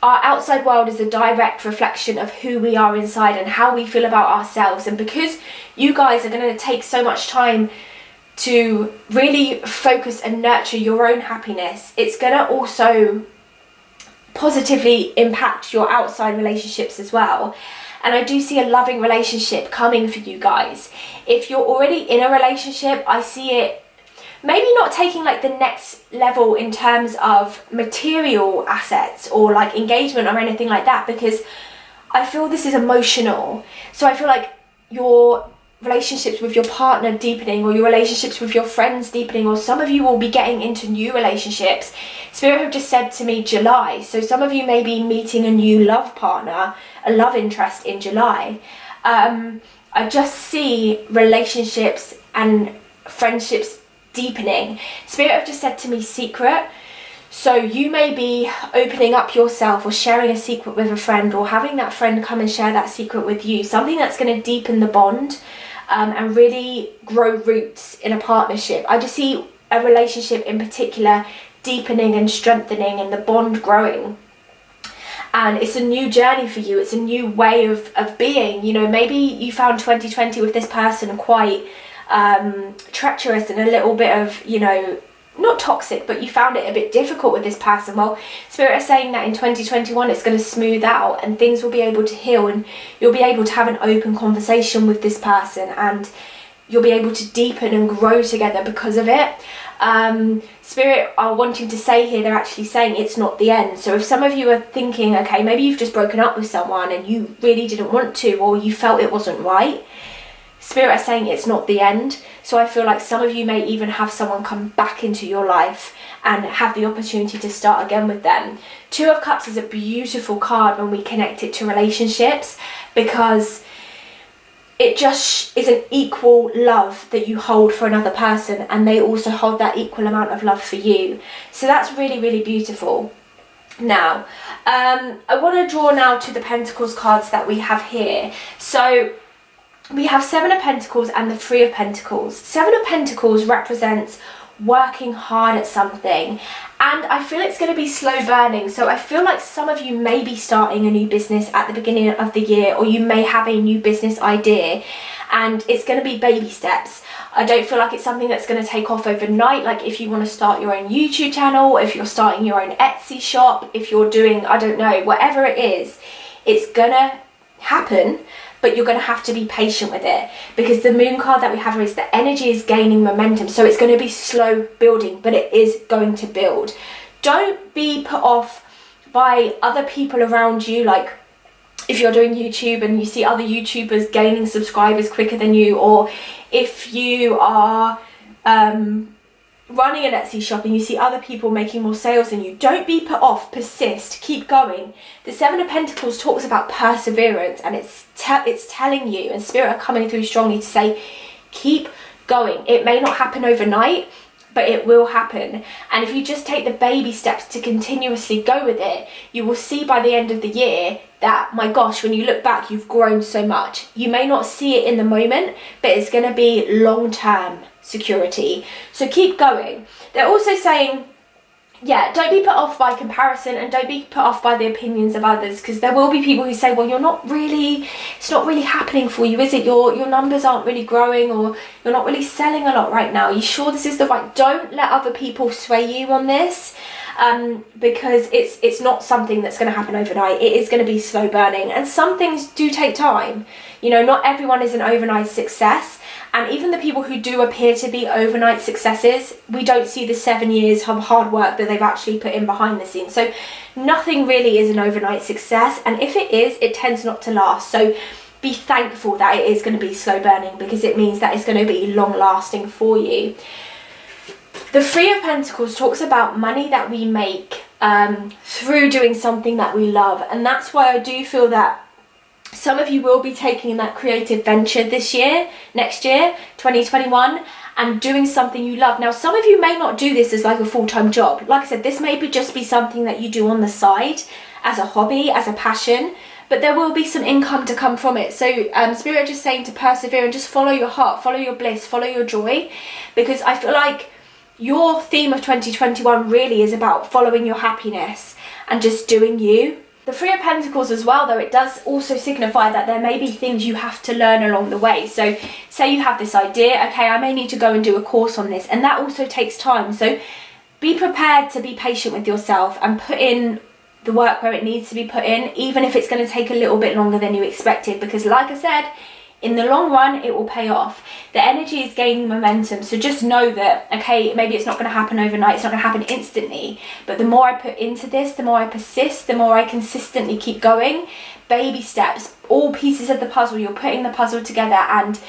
our outside world is a direct reflection of who we are inside and how we feel about ourselves. And because you guys are going to take so much time to really focus and nurture your own happiness, it's going to also positively impact your outside relationships as well. And I do see a loving relationship coming for you guys. If you're already in a relationship, I see it maybe not taking like the next level in terms of material assets or like engagement or anything like that, because I feel this is emotional. So I feel like your relationships with your partner deepening, or your relationships with your friends deepening, or some of you will be getting into new relationships. Spirit have just said to me July, so some of you may be meeting a new love partner, a love interest in July. I just see relationships and friendships deepening. Spirit have just said to me secret. So you may be opening up yourself or sharing a secret with a friend, or having that friend come and share that secret with you. Something that's going to deepen the bond and really grow roots in a partnership. I just see a relationship in particular deepening and strengthening and the bond growing. And it's a new journey for you. It's a new way of being. You know, maybe you found 2020 with this person quite treacherous and a little bit of, you know, not toxic, but you found it a bit difficult with this person. Well, Spirit is saying that in 2021 it's going to smooth out and things will be able to heal, and you'll be able to have an open conversation with this person, and you'll be able to deepen and grow together because of it. Spirit are wanting to say here, they're actually saying it's not the end. So if some of you are thinking, okay, maybe you've just broken up with someone and you really didn't want to, or you felt it wasn't right, Spirit are saying it's not the end. So I feel like some of you may even have someone come back into your life and have the opportunity to start again with them. Two of Cups is a beautiful card when we connect it to relationships, because it just is an equal love that you hold for another person, and they also hold that equal amount of love for you. So that's really, really beautiful. Now, I want to draw now to the Pentacles cards that we have here. So we have Seven of Pentacles and the Three of Pentacles. Seven of Pentacles represents working hard at something, and I feel it's going to be slow burning. So I feel like some of you may be starting a new business at the beginning of the year, or you may have a new business idea and it's going to be baby steps. I don't feel like it's something that's going to take off overnight. Like if you want to start your own YouTube channel, if you're starting your own Etsy shop, if you're doing, I don't know, whatever it is, it's going to happen, but you're going to have to be patient with it, because the moon card that we have is the energy is gaining momentum. So it's going to be slow building, but it is going to build. Don't be put off by other people around you. Like if you're doing YouTube and you see other YouTubers gaining subscribers quicker than you, or if you are running an Etsy shop and you see other people making more sales than you, don't be put off, persist, keep going. The Seven of Pentacles talks about perseverance, and it's telling you, and Spirit are coming through strongly to say, keep going. It may not happen overnight, but it will happen. And if you just take the baby steps to continuously go with it, you will see by the end of the year that, my gosh, when you look back, you've grown so much. You may not see it in the moment, but it's going to be long-term security. So keep going. They're also saying, yeah, don't be put off by comparison, and don't be put off by the opinions of others, because there will be people who say, well, it's not really happening for you, is it? Your numbers aren't really growing, or you're not really selling a lot right now. Are you sure this is the right? Don't let other people sway you on this, because it's not something that's going to happen overnight. It is going to be slow burning, and some things do take time. You know, not everyone is an overnight success. And even the people who do appear to be overnight successes, we don't see the 7 years of hard work that they've actually put in behind the scenes. So nothing really is an overnight success. And if it is, it tends not to last. So be thankful that it is going to be slow burning, because it means that it's going to be long lasting for you. The Three of Pentacles talks about money that we make through doing something that we love. And that's why I do feel that some of you will be taking that creative venture this year, next year, 2021, and doing something you love. Now, some of you may not do this as like a full-time job. Like I said, this may just be something that you do on the side as a hobby, as a passion, but there will be some income to come from it. So Spirit are just saying to persevere and just follow your heart, follow your bliss, follow your joy, because I feel like your theme of 2021 really is about following your happiness and just doing you. The Three of Pentacles as well, though, it does also signify that there may be things you have to learn along the way. So say you have this idea, okay, I may need to go and do a course on this, and that also takes time. So be prepared to be patient with yourself and put in the work where it needs to be put in, even if it's going to take a little bit longer than you expected, because like I said, in the long run, it will pay off. The energy is gaining momentum. So just know that, okay, maybe it's not going to happen overnight. It's not going to happen instantly. But the more I put into this, the more I persist, the more I consistently keep going. Baby steps, all pieces of the puzzle. You're putting the puzzle together, and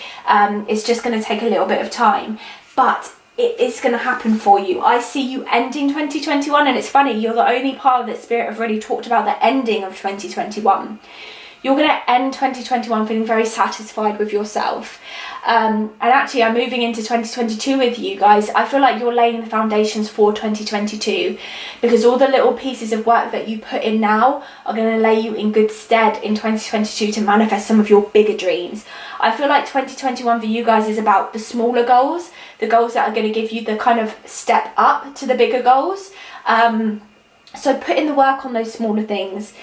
it's just going to take a little bit of time. But it is going to happen for you. I see you ending 2021. And it's funny, you're the only part of that Spirit have really talked about the ending of 2021. You're going to end 2021 feeling very satisfied with yourself. And actually, I'm moving into 2022 with you guys. I feel like you're laying the foundations for 2022, because all the little pieces of work that you put in now are going to lay you in good stead in 2022 to manifest some of your bigger dreams. I feel like 2021 for you guys is about the smaller goals, the goals that are going to give you the kind of step up to the bigger goals. So put in the work on those smaller things.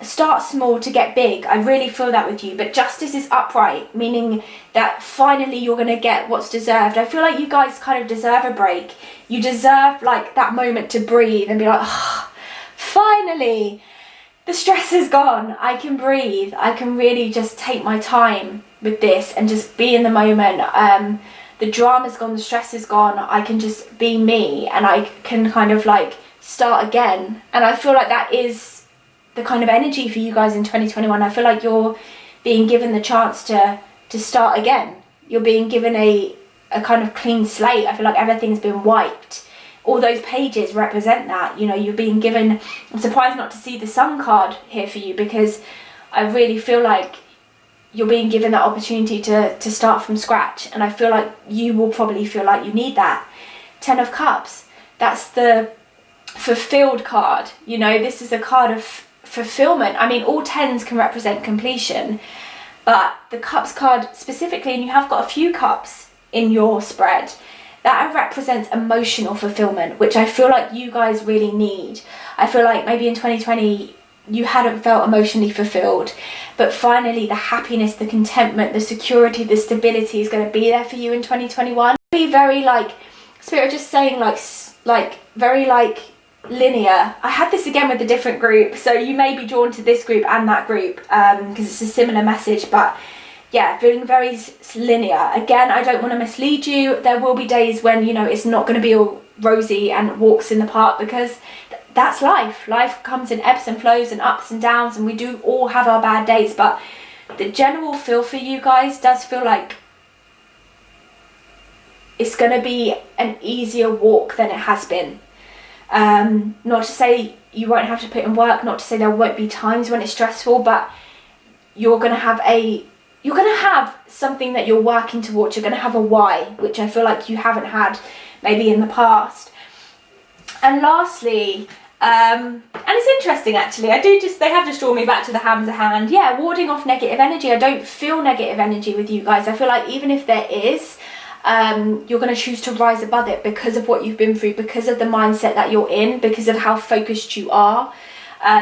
Start small to get big. I really feel that with you. But justice is upright, meaning that finally you're going to get what's deserved. I feel like you guys kind of deserve a break. You deserve like that moment to breathe and be like, oh, finally the stress is gone. I can breathe. I can really just take my time with this and just be in the moment. The drama's gone, the stress is gone. I can just be me, and I can kind of like start again. And I feel like that is the kind of energy for you guys in 2021. I feel like you're being given the chance to start again. You're being given a kind of clean slate. I feel like everything's been wiped. All those pages represent that. You know, you're being given... I'm surprised not to see the Sun card here for you, because I really feel like you're being given that opportunity to start from scratch. And I feel like you will probably feel like you need that. 10 of Cups. That's the fulfilled card. You know, this is a card of fulfillment. I mean, all 10s can represent completion, but the Cups card specifically, and you have got a few cups in your spread, that represents emotional fulfillment, which I feel like you guys really need. I feel like maybe in 2020 you hadn't felt emotionally fulfilled, but finally the happiness, the contentment, the security, the stability is going to be there for you in 2021. be very like, Spirit just saying like very like linear. I had this again with a different group, so you may be drawn to this group and that group because it's a similar message, but yeah, feeling very linear. Again, I don't want to mislead you. There will be days when, you know, it's not going to be all rosy and walks in the park, because that's life. Life comes in ebbs and flows and ups and downs, and we do all have our bad days, but the general feel for you guys does feel like it's going to be an easier walk than it has been. Not to say you won't have to put in work, not to say there won't be times when it's stressful, but you're going to have something that you're working towards. You're going to have a why, which I feel like you haven't had maybe in the past. And lastly, and it's interesting actually, they have just drawn me back to the Hammer hand. Yeah, warding off negative energy. I don't feel negative energy with you guys. I feel like even if there is, you're going to choose to rise above it because of what you've been through, because of the mindset that you're in, because of how focused you are.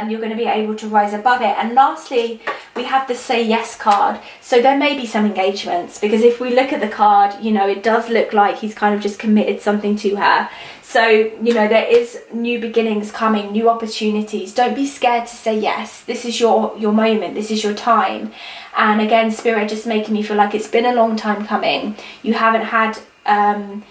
You're going to be able to rise above it. And lastly, we have the Say Yes card. So there may be some engagements, because if we look at the card, you know, it does look like he's kind of just committed something to her. So, you know, there is new beginnings coming, new opportunities. Don't be scared to say yes. This is your moment. This is your time. And again, Spirit just making me feel like it's been a long time coming. You haven't had and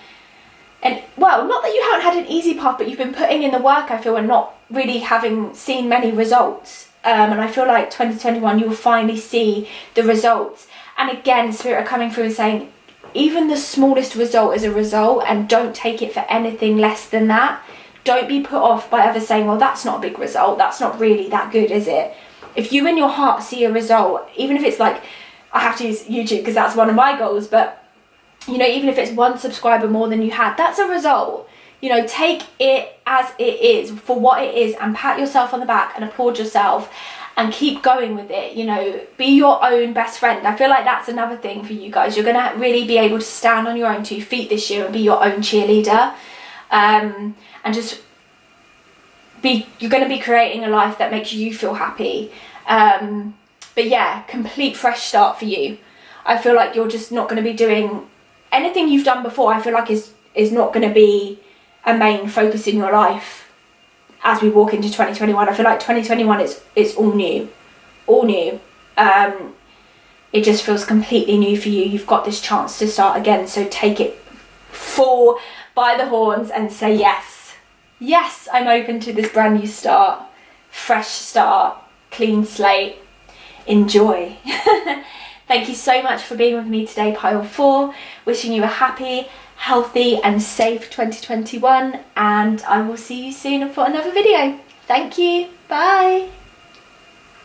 well, not that you haven't had an easy path, but you've been putting in the work, I feel, and not really having seen many results. And I feel like 2021, you will finally see the results. And again, Spirit are coming through and saying, even the smallest result is a result, and don't take it for anything less than that. Don't be put off by others saying, well, that's not a big result. That's not really that good, is it? If you in your heart see a result, even if it's like, I have to use YouTube because that's one of my goals, but you know, even if it's 1 subscriber more than you had, that's a result. You know, take it as it is, for what it is, and pat yourself on the back and applaud yourself and keep going with it. You know, be your own best friend. I feel like that's another thing for you guys. You're going to really be able to stand on your own 2 feet this year and be your own cheerleader. And just you're going to be creating a life that makes you feel happy. But yeah, complete fresh start for you. I feel like you're just not going to be doing anything you've done before. I feel like is not going to be a main focus in your life as we walk into 2021. I feel like 2021 is all new. It just feels completely new for you. You've got this chance to start again, so take it full by the horns and say yes. Yes, I'm open to this brand new start, fresh start, clean slate. Enjoy. Thank you so much for being with me today, Pile 4. Wishing you a happy, healthy and safe 2021, and I will see you soon for another video. Thank you. Bye.